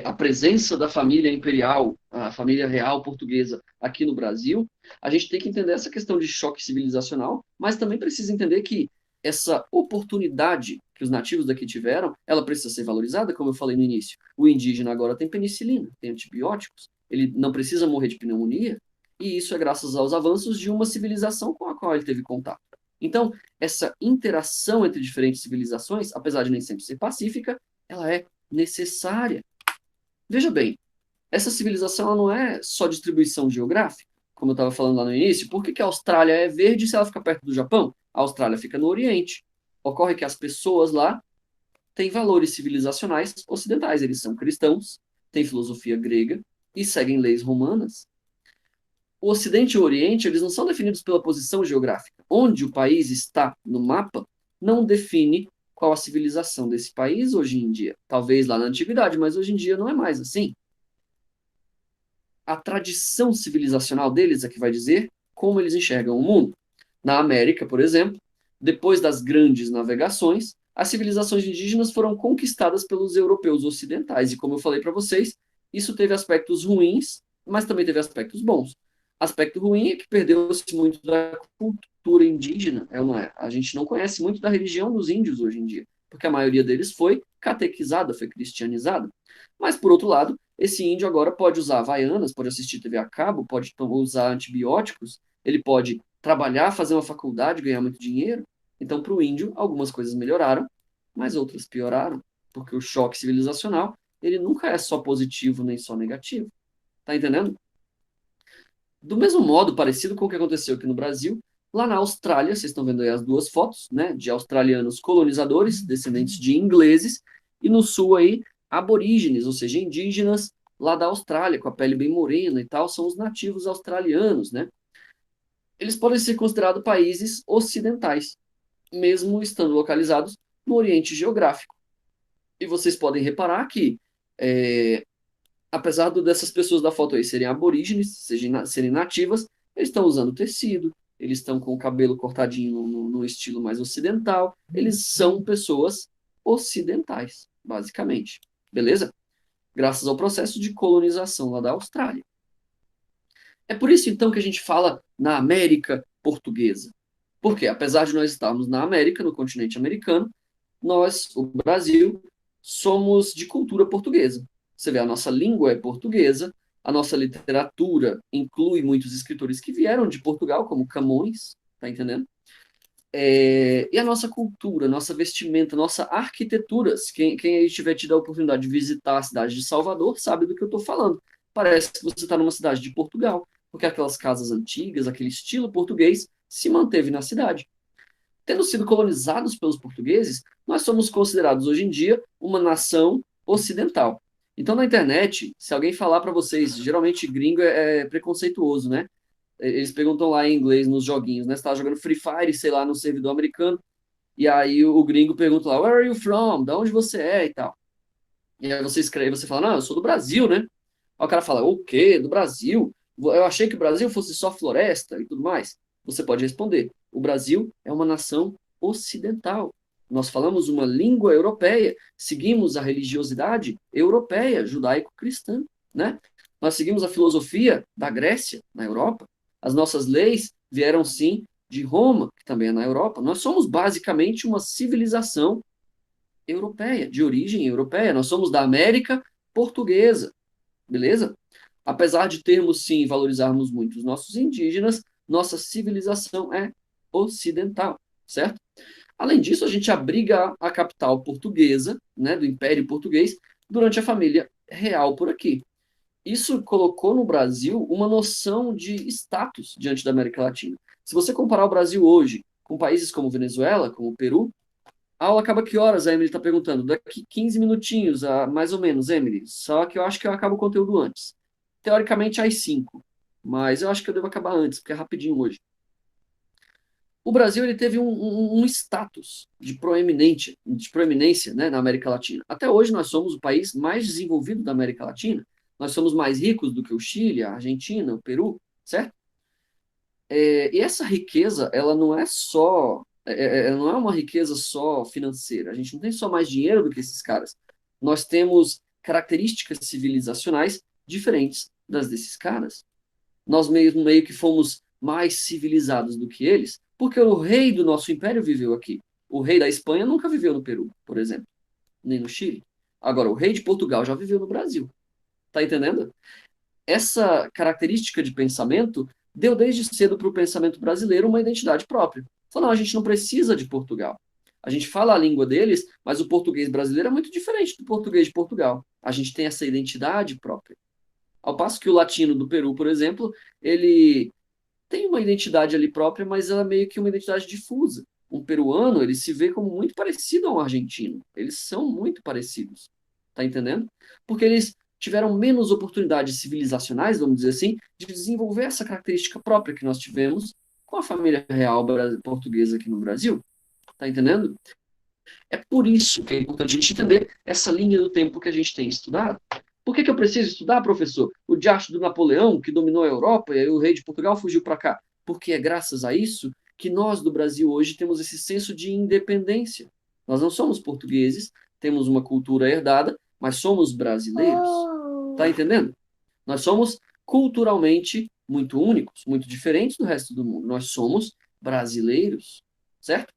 a presença da família imperial, a família real portuguesa aqui no Brasil, a gente tem que entender essa questão de choque civilizacional, mas também precisa entender que essa oportunidade que os nativos daqui tiveram, ela precisa ser valorizada, como eu falei no início. O indígena agora tem penicilina, tem antibióticos, ele não precisa morrer de pneumonia, e isso é graças aos avanços de uma civilização com a qual ele teve contato. Então, essa interação entre diferentes civilizações, apesar de nem sempre ser pacífica, ela é necessária. Veja bem, essa civilização ela não é só distribuição geográfica, como eu estava falando lá no início. Por que a Austrália é verde se ela fica perto do Japão? A Austrália fica no Oriente. Ocorre que as pessoas lá têm valores civilizacionais ocidentais. Eles são cristãos, têm filosofia grega e seguem leis romanas. O Ocidente e o Oriente, eles não são definidos pela posição geográfica. Onde o país está no mapa não define qual a civilização desse país hoje em dia. Talvez lá na antiguidade, mas hoje em dia não é mais assim. A tradição civilizacional deles é que vai dizer como eles enxergam o mundo. Na América, por exemplo, depois das grandes navegações, as civilizações indígenas foram conquistadas pelos europeus ocidentais. E como eu falei para vocês, isso teve aspectos ruins, mas também teve aspectos bons. Aspecto ruim é que perdeu-se muito da cultura indígena, não é? A gente não conhece muito da religião dos índios hoje em dia, porque a maioria deles foi catequizada, foi cristianizada. Mas, por outro lado, esse índio agora pode usar havaianas, pode assistir TV a cabo, pode usar antibióticos, ele pode trabalhar, fazer uma faculdade, ganhar muito dinheiro. Então, para o índio, algumas coisas melhoraram, mas outras pioraram, porque o choque civilizacional, ele nunca é só positivo nem só negativo. Tá entendendo? Do mesmo modo, parecido com o que aconteceu aqui no Brasil, lá na Austrália, vocês estão vendo aí as duas fotos, né, de australianos colonizadores, descendentes de ingleses, e no sul aí, aborígenes, ou seja, indígenas lá da Austrália, com a pele bem morena e tal, são os nativos australianos, né? Eles podem ser considerados países ocidentais, mesmo estando localizados no Oriente Geográfico. E vocês podem reparar que apesar dessas pessoas da foto aí serem aborígenes, serem nativas, eles estão usando tecido, eles estão com o cabelo cortadinho no estilo mais ocidental, eles são pessoas ocidentais, basicamente. Beleza? Graças ao processo de colonização lá da Austrália. É por isso, então, que a gente fala na América portuguesa. Porque, apesar de nós estarmos na América, no continente americano, nós, o Brasil, somos de cultura portuguesa. Você vê, a nossa língua é portuguesa, a nossa literatura inclui muitos escritores que vieram de Portugal, como Camões, tá entendendo? E a nossa cultura, nossa vestimenta, nossa arquitetura, quem aí tiver tido a oportunidade de visitar a cidade de Salvador sabe do que eu estou falando. Parece que você está numa cidade de Portugal, porque aquelas casas antigas, aquele estilo português, se manteve na cidade. Tendo sido colonizados pelos portugueses, nós somos considerados hoje em dia uma nação ocidental. Então, na internet, se alguém falar para vocês, geralmente gringo é preconceituoso, né? Eles perguntam lá em inglês nos joguinhos, né? Você tá jogando Free Fire, sei lá, no servidor americano, e aí o gringo pergunta lá, where are you from? Da onde você é e tal. E aí você escreve, você fala, não, eu sou do Brasil, né? Aí o cara fala, o quê? Do Brasil? Eu achei que o Brasil fosse só floresta e tudo mais. Você pode responder, o Brasil é uma nação ocidental. Nós falamos uma língua europeia, seguimos a religiosidade europeia, judaico-cristã, né? Nós seguimos a filosofia da Grécia, na Europa. As nossas leis vieram, sim, de Roma, que também é na Europa. Nós somos basicamente uma civilização europeia, de origem europeia. Nós somos da América portuguesa, beleza? Apesar de termos, sim, valorizarmos muito os nossos indígenas, nossa civilização é ocidental, certo? Além disso, a gente abriga a capital portuguesa, né, do Império Português, durante a família real por aqui. Isso colocou no Brasil uma noção de status diante da América Latina. Se você comparar o Brasil hoje com países como Venezuela, como o Peru, a aula acaba que horas? A Emily está perguntando. Daqui 15 minutinhos, mais ou menos, Emily. Só que eu acho que eu acabo o conteúdo antes. Teoricamente, às 5. Mas eu acho que eu devo acabar antes, porque é rapidinho hoje. O Brasil ele teve um status de proeminência, né, na América Latina. Até hoje nós somos o país mais desenvolvido da América Latina. Nós somos mais ricos do que o Chile, a Argentina, o Peru, certo? E essa riqueza, ela não é só, não é uma riqueza só financeira. A gente não tem só mais dinheiro do que esses caras. Nós temos características civilizacionais diferentes das desses caras. Nós meio que fomos mais civilizados do que eles, porque o rei do nosso império viveu aqui. O rei da Espanha nunca viveu no Peru, por exemplo, nem no Chile. Agora, o rei de Portugal já viveu no Brasil. Tá entendendo? Essa característica de pensamento deu desde cedo para o pensamento brasileiro uma identidade própria. Falou, não, a gente não precisa de Portugal. A gente fala a língua deles, mas o português brasileiro é muito diferente do português de Portugal. A gente tem essa identidade própria. Ao passo que o latino do Peru, por exemplo, ele tem uma identidade ali própria, mas ela é meio que uma identidade difusa. Um peruano, ele se vê como muito parecido a um argentino. Eles são muito parecidos. Tá entendendo? Porque eles tiveram menos oportunidades civilizacionais, vamos dizer assim, de desenvolver essa característica própria que nós tivemos com a família real portuguesa aqui no Brasil. Tá entendendo? É por isso que é importante a gente entender essa linha do tempo que a gente tem estudado. Por que eu preciso estudar, professor? O diacho do Napoleão, que dominou a Europa, e aí o rei de Portugal fugiu para cá. Porque é graças a isso que nós do Brasil hoje temos esse senso de independência. Nós não somos portugueses, temos uma cultura herdada, mas somos brasileiros. Tá entendendo? Nós somos culturalmente muito únicos, muito diferentes do resto do mundo. Nós somos brasileiros, certo?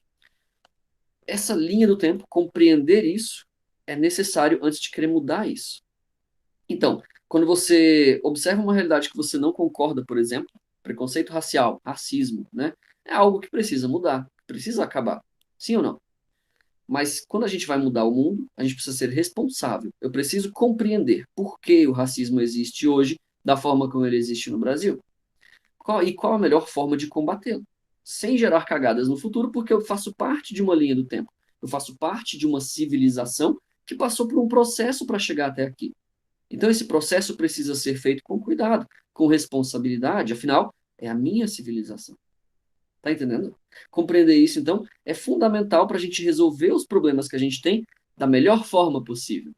Essa linha do tempo, compreender isso, é necessário antes de querer mudar isso. Então, quando você observa uma realidade que você não concorda, por exemplo, preconceito racial, racismo, né? É algo que precisa mudar, precisa acabar. Sim ou não? Mas quando a gente vai mudar o mundo, a gente precisa ser responsável. Eu preciso compreender por que o racismo existe hoje da forma como ele existe no Brasil. Qual a melhor forma de combatê-lo? Sem gerar cagadas no futuro, porque eu faço parte de uma linha do tempo. Eu faço parte de uma civilização que passou por um processo para chegar até aqui. Então, esse processo precisa ser feito com cuidado, com responsabilidade, afinal, é a minha civilização. Tá entendendo? Compreender isso, então, é fundamental para a gente resolver os problemas que a gente tem da melhor forma possível.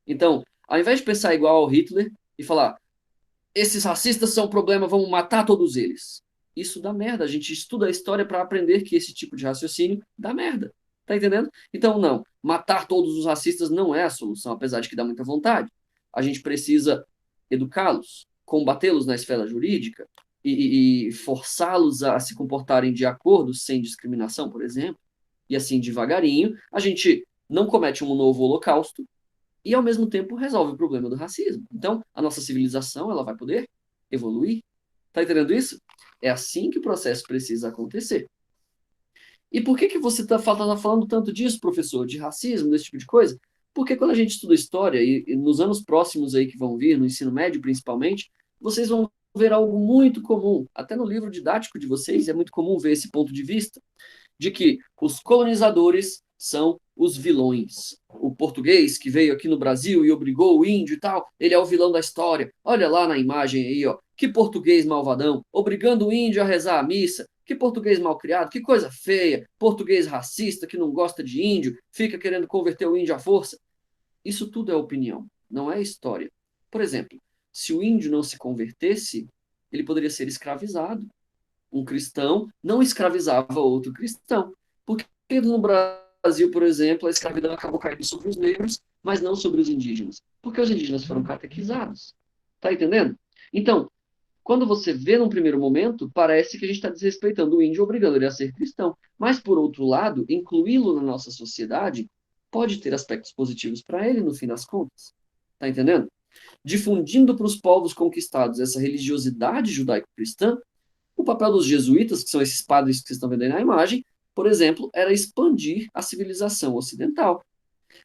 Então, ao invés de pensar igual ao Hitler e falar, esses racistas são um problema, vamos matar todos eles. Isso dá merda. A gente estuda a história para aprender que esse tipo de raciocínio dá merda. Tá entendendo? Então, não, matar todos os racistas não é a solução, apesar de que dá muita vontade. A gente precisa educá-los, combatê-los na esfera jurídica e forçá-los a se comportarem de acordo, sem discriminação, por exemplo. E assim, devagarinho, a gente não comete um novo holocausto e, ao mesmo tempo, resolve o problema do racismo. Então, a nossa civilização ela vai poder evoluir. Tá entendendo isso? É assim que o processo precisa acontecer. E por que você está falando tanto disso, professor, de racismo, desse tipo de coisa? Porque quando a gente estuda história, e nos anos próximos aí que vão vir, no ensino médio principalmente, vocês vão ver algo muito comum. Até no livro didático de vocês é muito comum ver esse ponto de vista, de que os colonizadores são os vilões. O português que veio aqui no Brasil e obrigou o índio e tal, ele é o vilão da história. Olha lá na imagem aí, ó, que português malvadão, obrigando o índio a rezar a missa. Que português malcriado, que coisa feia, português racista que não gosta de índio, fica querendo converter o índio à força. Isso tudo é opinião, não é história. Por exemplo, se o índio não se convertesse, ele poderia ser escravizado. Um cristão não escravizava outro cristão. Porque no Brasil, por exemplo, a escravidão acabou caindo sobre os negros, mas não sobre os indígenas. Porque os indígenas foram catequizados. Tá entendendo? Então, quando você vê num primeiro momento, parece que a gente está desrespeitando o índio, obrigando ele a ser cristão. Mas, por outro lado, incluí-lo na nossa sociedade pode ter aspectos positivos para ele, no fim das contas. Tá entendendo? Difundindo para os povos conquistados essa religiosidade judaico-cristã, o papel dos jesuítas, que são esses padres que vocês estão vendo aí na imagem, por exemplo, era expandir a civilização ocidental.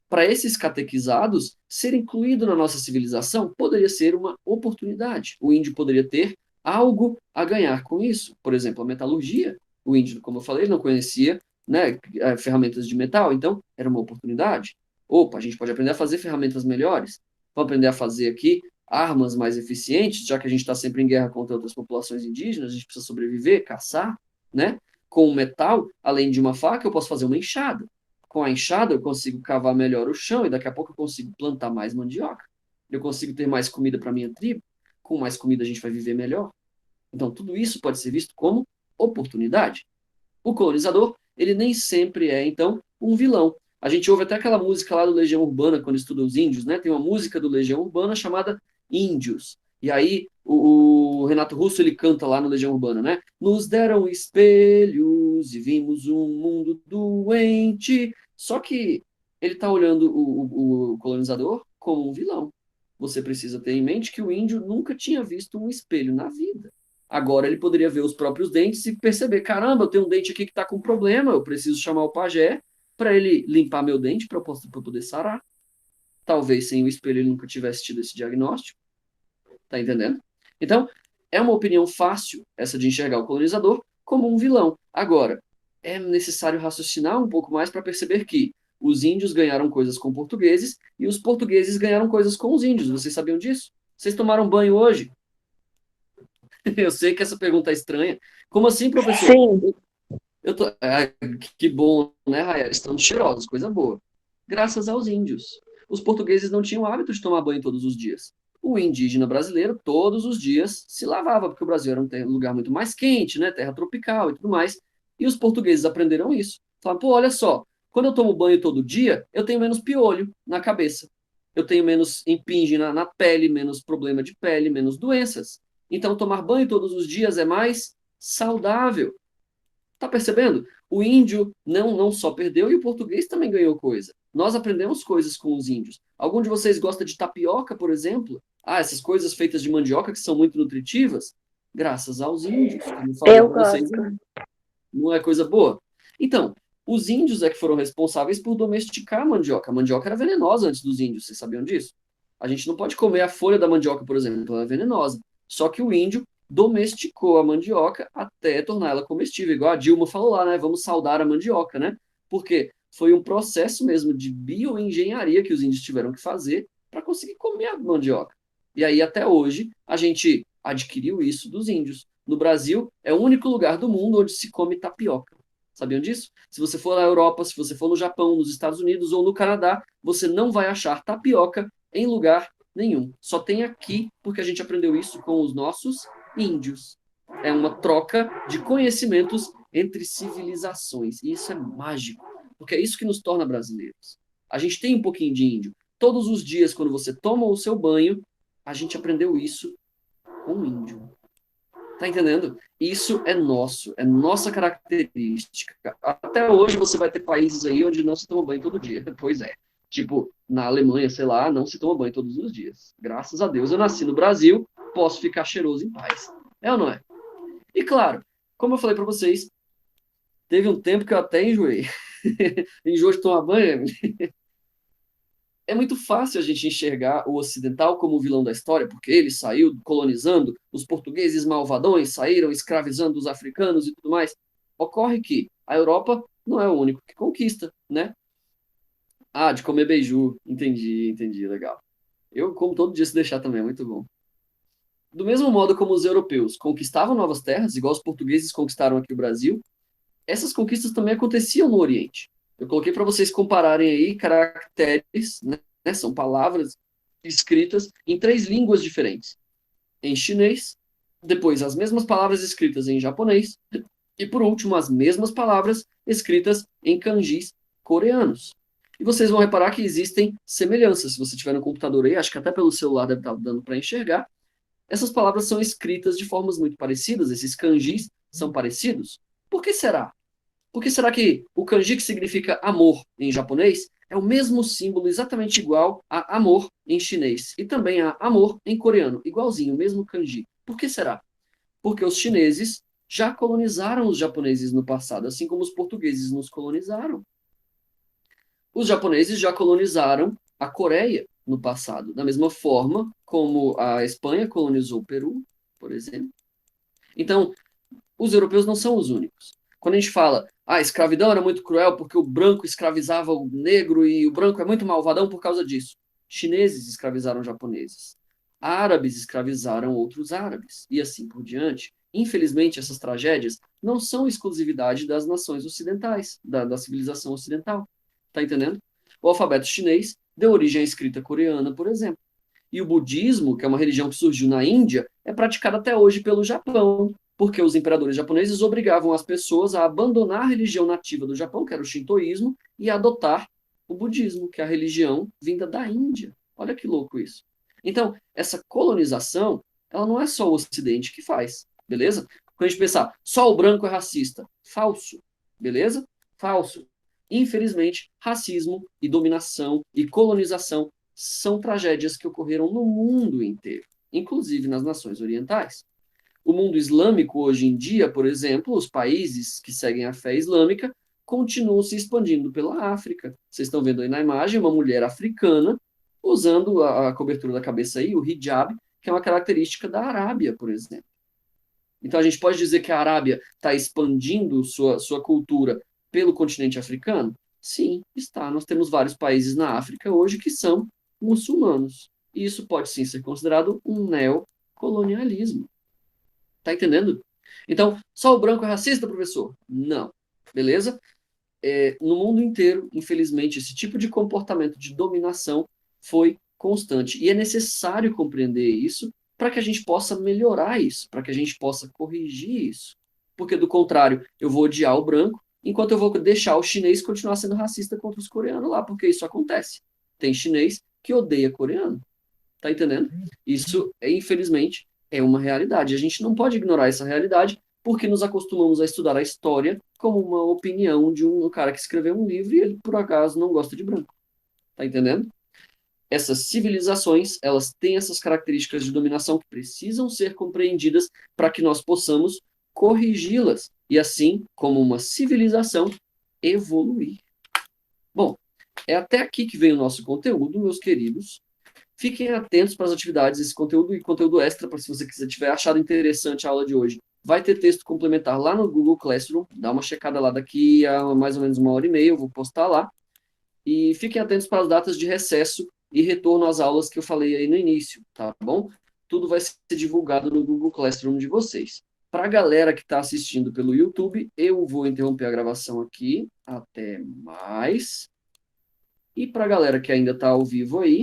Para esses catequizados, ser incluído na nossa civilização poderia ser uma oportunidade. O índio poderia ter algo a ganhar com isso. Por exemplo, a metalurgia. O índio, como eu falei, não conhecia, né, ferramentas de metal, então era uma oportunidade. Opa, a gente pode aprender a fazer ferramentas melhores. Vamos aprender a fazer aqui armas mais eficientes, já que a gente está sempre em guerra contra outras populações indígenas, a gente precisa sobreviver, caçar, né? Com o metal, além de uma faca, eu posso fazer uma enxada. Com a enxada, eu consigo cavar melhor o chão e daqui a pouco eu consigo plantar mais mandioca. Eu consigo ter mais comida para minha tribo. Com mais comida, a gente vai viver melhor. Então, tudo isso pode ser visto como oportunidade. O colonizador, ele nem sempre é, então, um vilão. A gente ouve até aquela música lá do Legião Urbana, quando estuda os índios, né? Tem uma música do Legião Urbana chamada Índios. E aí, o Renato Russo, ele canta lá no Legião Urbana, né? Nos deram espelhos e vimos um mundo doente. Só que ele está olhando o colonizador como um vilão. Você precisa ter em mente que o índio nunca tinha visto um espelho na vida. Agora ele poderia ver os próprios dentes e perceber, caramba, eu tenho um dente aqui que está com problema, eu preciso chamar o pajé para ele limpar meu dente para eu poder sarar. Talvez sem o espelho ele nunca tivesse tido esse diagnóstico. Tá entendendo? Então, é uma opinião fácil essa de enxergar o colonizador como um vilão. Agora, é necessário raciocinar um pouco mais para perceber que os índios ganharam coisas com portugueses e os portugueses ganharam coisas com os índios. Vocês sabiam disso? Vocês tomaram banho hoje? Eu sei que essa pergunta é estranha. Como assim, professor? Sim. Eu tô... Ah, que bom, né, Raia? Estamos cheirosos, coisa boa. Graças aos índios. Os portugueses não tinham o hábito de tomar banho todos os dias. O indígena brasileiro, todos os dias, se lavava, porque o Brasil era um lugar muito mais quente, né? Terra tropical e tudo mais. E os portugueses aprenderam isso. Falaram, pô, olha só, quando eu tomo banho todo dia, eu tenho menos piolho na cabeça. Eu tenho menos impinge na pele, menos problema de pele, menos doenças. Então, tomar banho todos os dias é mais saudável. Tá percebendo? O índio não só perdeu e o português também ganhou coisa. Nós aprendemos coisas com os índios. Algum de vocês gosta de tapioca, por exemplo? Ah, essas coisas feitas de mandioca que são muito nutritivas? Graças aos índios, como eu falei Eu para vocês. gosto. Não é coisa boa? Então, os índios é que foram responsáveis por domesticar a mandioca. A mandioca era venenosa antes dos índios, vocês sabiam disso? A gente não pode comer a folha da mandioca, por exemplo, ela é venenosa. Só que o índio domesticou a mandioca até tornar ela comestível, igual a Dilma falou lá, né? Vamos saudar a mandioca, né? Porque foi um processo mesmo de bioengenharia que os índios tiveram que fazer para conseguir comer a mandioca. E aí, até hoje, a gente adquiriu isso dos índios. No Brasil, é o único lugar do mundo onde se come tapioca. Sabiam disso? Se você for na Europa, se você for no Japão, nos Estados Unidos ou no Canadá, você não vai achar tapioca em lugar nenhum. Só tem aqui porque a gente aprendeu isso com os nossos índios. É uma troca de conhecimentos entre civilizações. E isso é mágico, porque é isso que nos torna brasileiros. A gente tem um pouquinho de índio. Todos os dias, quando você toma o seu banho, a gente aprendeu isso com o índio. Tá entendendo? Isso é nosso, é nossa característica. Até hoje você vai ter países aí onde não se toma banho todo dia. Pois é. Tipo, na Alemanha, sei lá, não se toma banho todos os dias. Graças a Deus eu nasci no Brasil, posso ficar cheiroso em paz. É ou não é? E claro, como eu falei para vocês, teve um tempo que eu até enjoei. Enjoei de tomar banho. É muito fácil a gente enxergar o ocidental como o vilão da história, porque ele saiu colonizando, os portugueses malvadões saíram escravizando os africanos e tudo mais. Ocorre que a Europa não é o único que conquista, né? Ah, de comer beiju. Entendi, legal. Eu como todo dia se deixar também, é muito bom. Do mesmo modo como os europeus conquistavam novas terras, igual os portugueses conquistaram aqui o Brasil, essas conquistas também aconteciam no Oriente. Eu coloquei para vocês compararem aí caracteres, né? São palavras escritas em 3 línguas diferentes. Em chinês, depois as mesmas palavras escritas em japonês, e por último as mesmas palavras escritas em kanjis coreanos. E vocês vão reparar que existem semelhanças. Se você tiver no computador aí, acho que até pelo celular deve estar dando para enxergar, essas palavras são escritas de formas muito parecidas, esses kanjis são parecidos. Por que será? Por que será que o kanji que significa amor em japonês é o mesmo símbolo exatamente igual a amor em chinês e também a amor em coreano, igualzinho, o mesmo kanji? Por que será? Porque os chineses já colonizaram os japoneses no passado, assim como os portugueses nos colonizaram. Os japoneses já colonizaram a Coreia no passado, da mesma forma como a Espanha colonizou o Peru, por exemplo. Então, os europeus não são os únicos. Quando a gente fala, a escravidão era muito cruel porque o branco escravizava o negro e o branco é muito malvadão por causa disso. Chineses escravizaram japoneses. Árabes escravizaram outros árabes. E assim por diante. Infelizmente, essas tragédias não são exclusividade das nações ocidentais, da civilização ocidental. Tá entendendo? O alfabeto chinês deu origem à escrita coreana, por exemplo. E o budismo, que é uma religião que surgiu na Índia, é praticado até hoje pelo Japão, porque os imperadores japoneses obrigavam as pessoas a abandonar a religião nativa do Japão, que era o shintoísmo, e a adotar o budismo, que é a religião vinda da Índia. Olha que louco isso. Então, essa colonização, ela não é só o Ocidente que faz, beleza? Quando a gente pensar, só o branco é racista. Falso, beleza? Falso. Infelizmente, racismo e dominação e colonização são tragédias que ocorreram no mundo inteiro, inclusive nas nações orientais. O mundo islâmico hoje em dia, por exemplo, os países que seguem a fé islâmica continuam se expandindo pela África. Vocês estão vendo aí na imagem uma mulher africana usando a cobertura da cabeça aí, o hijab, que é uma característica da Arábia, por exemplo. Então a gente pode dizer que a Arábia está expandindo sua cultura pelo continente africano? Sim, está. Nós temos vários países na África hoje que são muçulmanos. E isso pode sim ser considerado um neocolonialismo. Tá entendendo? Então, só o branco é racista, professor? Não. Beleza? No mundo inteiro, infelizmente, esse tipo de comportamento de dominação foi constante. E é necessário compreender isso para que a gente possa melhorar isso, para que a gente possa corrigir isso. Porque, do contrário, eu vou odiar o branco, enquanto eu vou deixar o chinês continuar sendo racista contra os coreanos lá, porque isso acontece. Tem chinês que odeia coreano. Tá entendendo? Isso, infelizmente, é uma realidade. A gente não pode ignorar essa realidade porque nos acostumamos a estudar a história como uma opinião de um cara que escreveu um livro e ele, por acaso, não gosta de branco. Tá entendendo? Essas civilizações, elas têm essas características de dominação que precisam ser compreendidas para que nós possamos corrigi-las e, assim, como uma civilização, evoluir. Bom, é até aqui que vem o nosso conteúdo, meus queridos. Fiquem atentos para as atividades, esse conteúdo e conteúdo extra, para se você quiser tiver achado interessante a aula de hoje. Vai ter texto complementar lá no Google Classroom, dá uma checada lá daqui a mais ou menos 1h30, eu vou postar lá. E fiquem atentos para as datas de recesso e retorno às aulas que eu falei aí no início, tá bom? Tudo vai ser divulgado no Google Classroom de vocês. Para a galera que está assistindo pelo YouTube, eu vou interromper a gravação aqui. Até mais. E para a galera que ainda está ao vivo aí,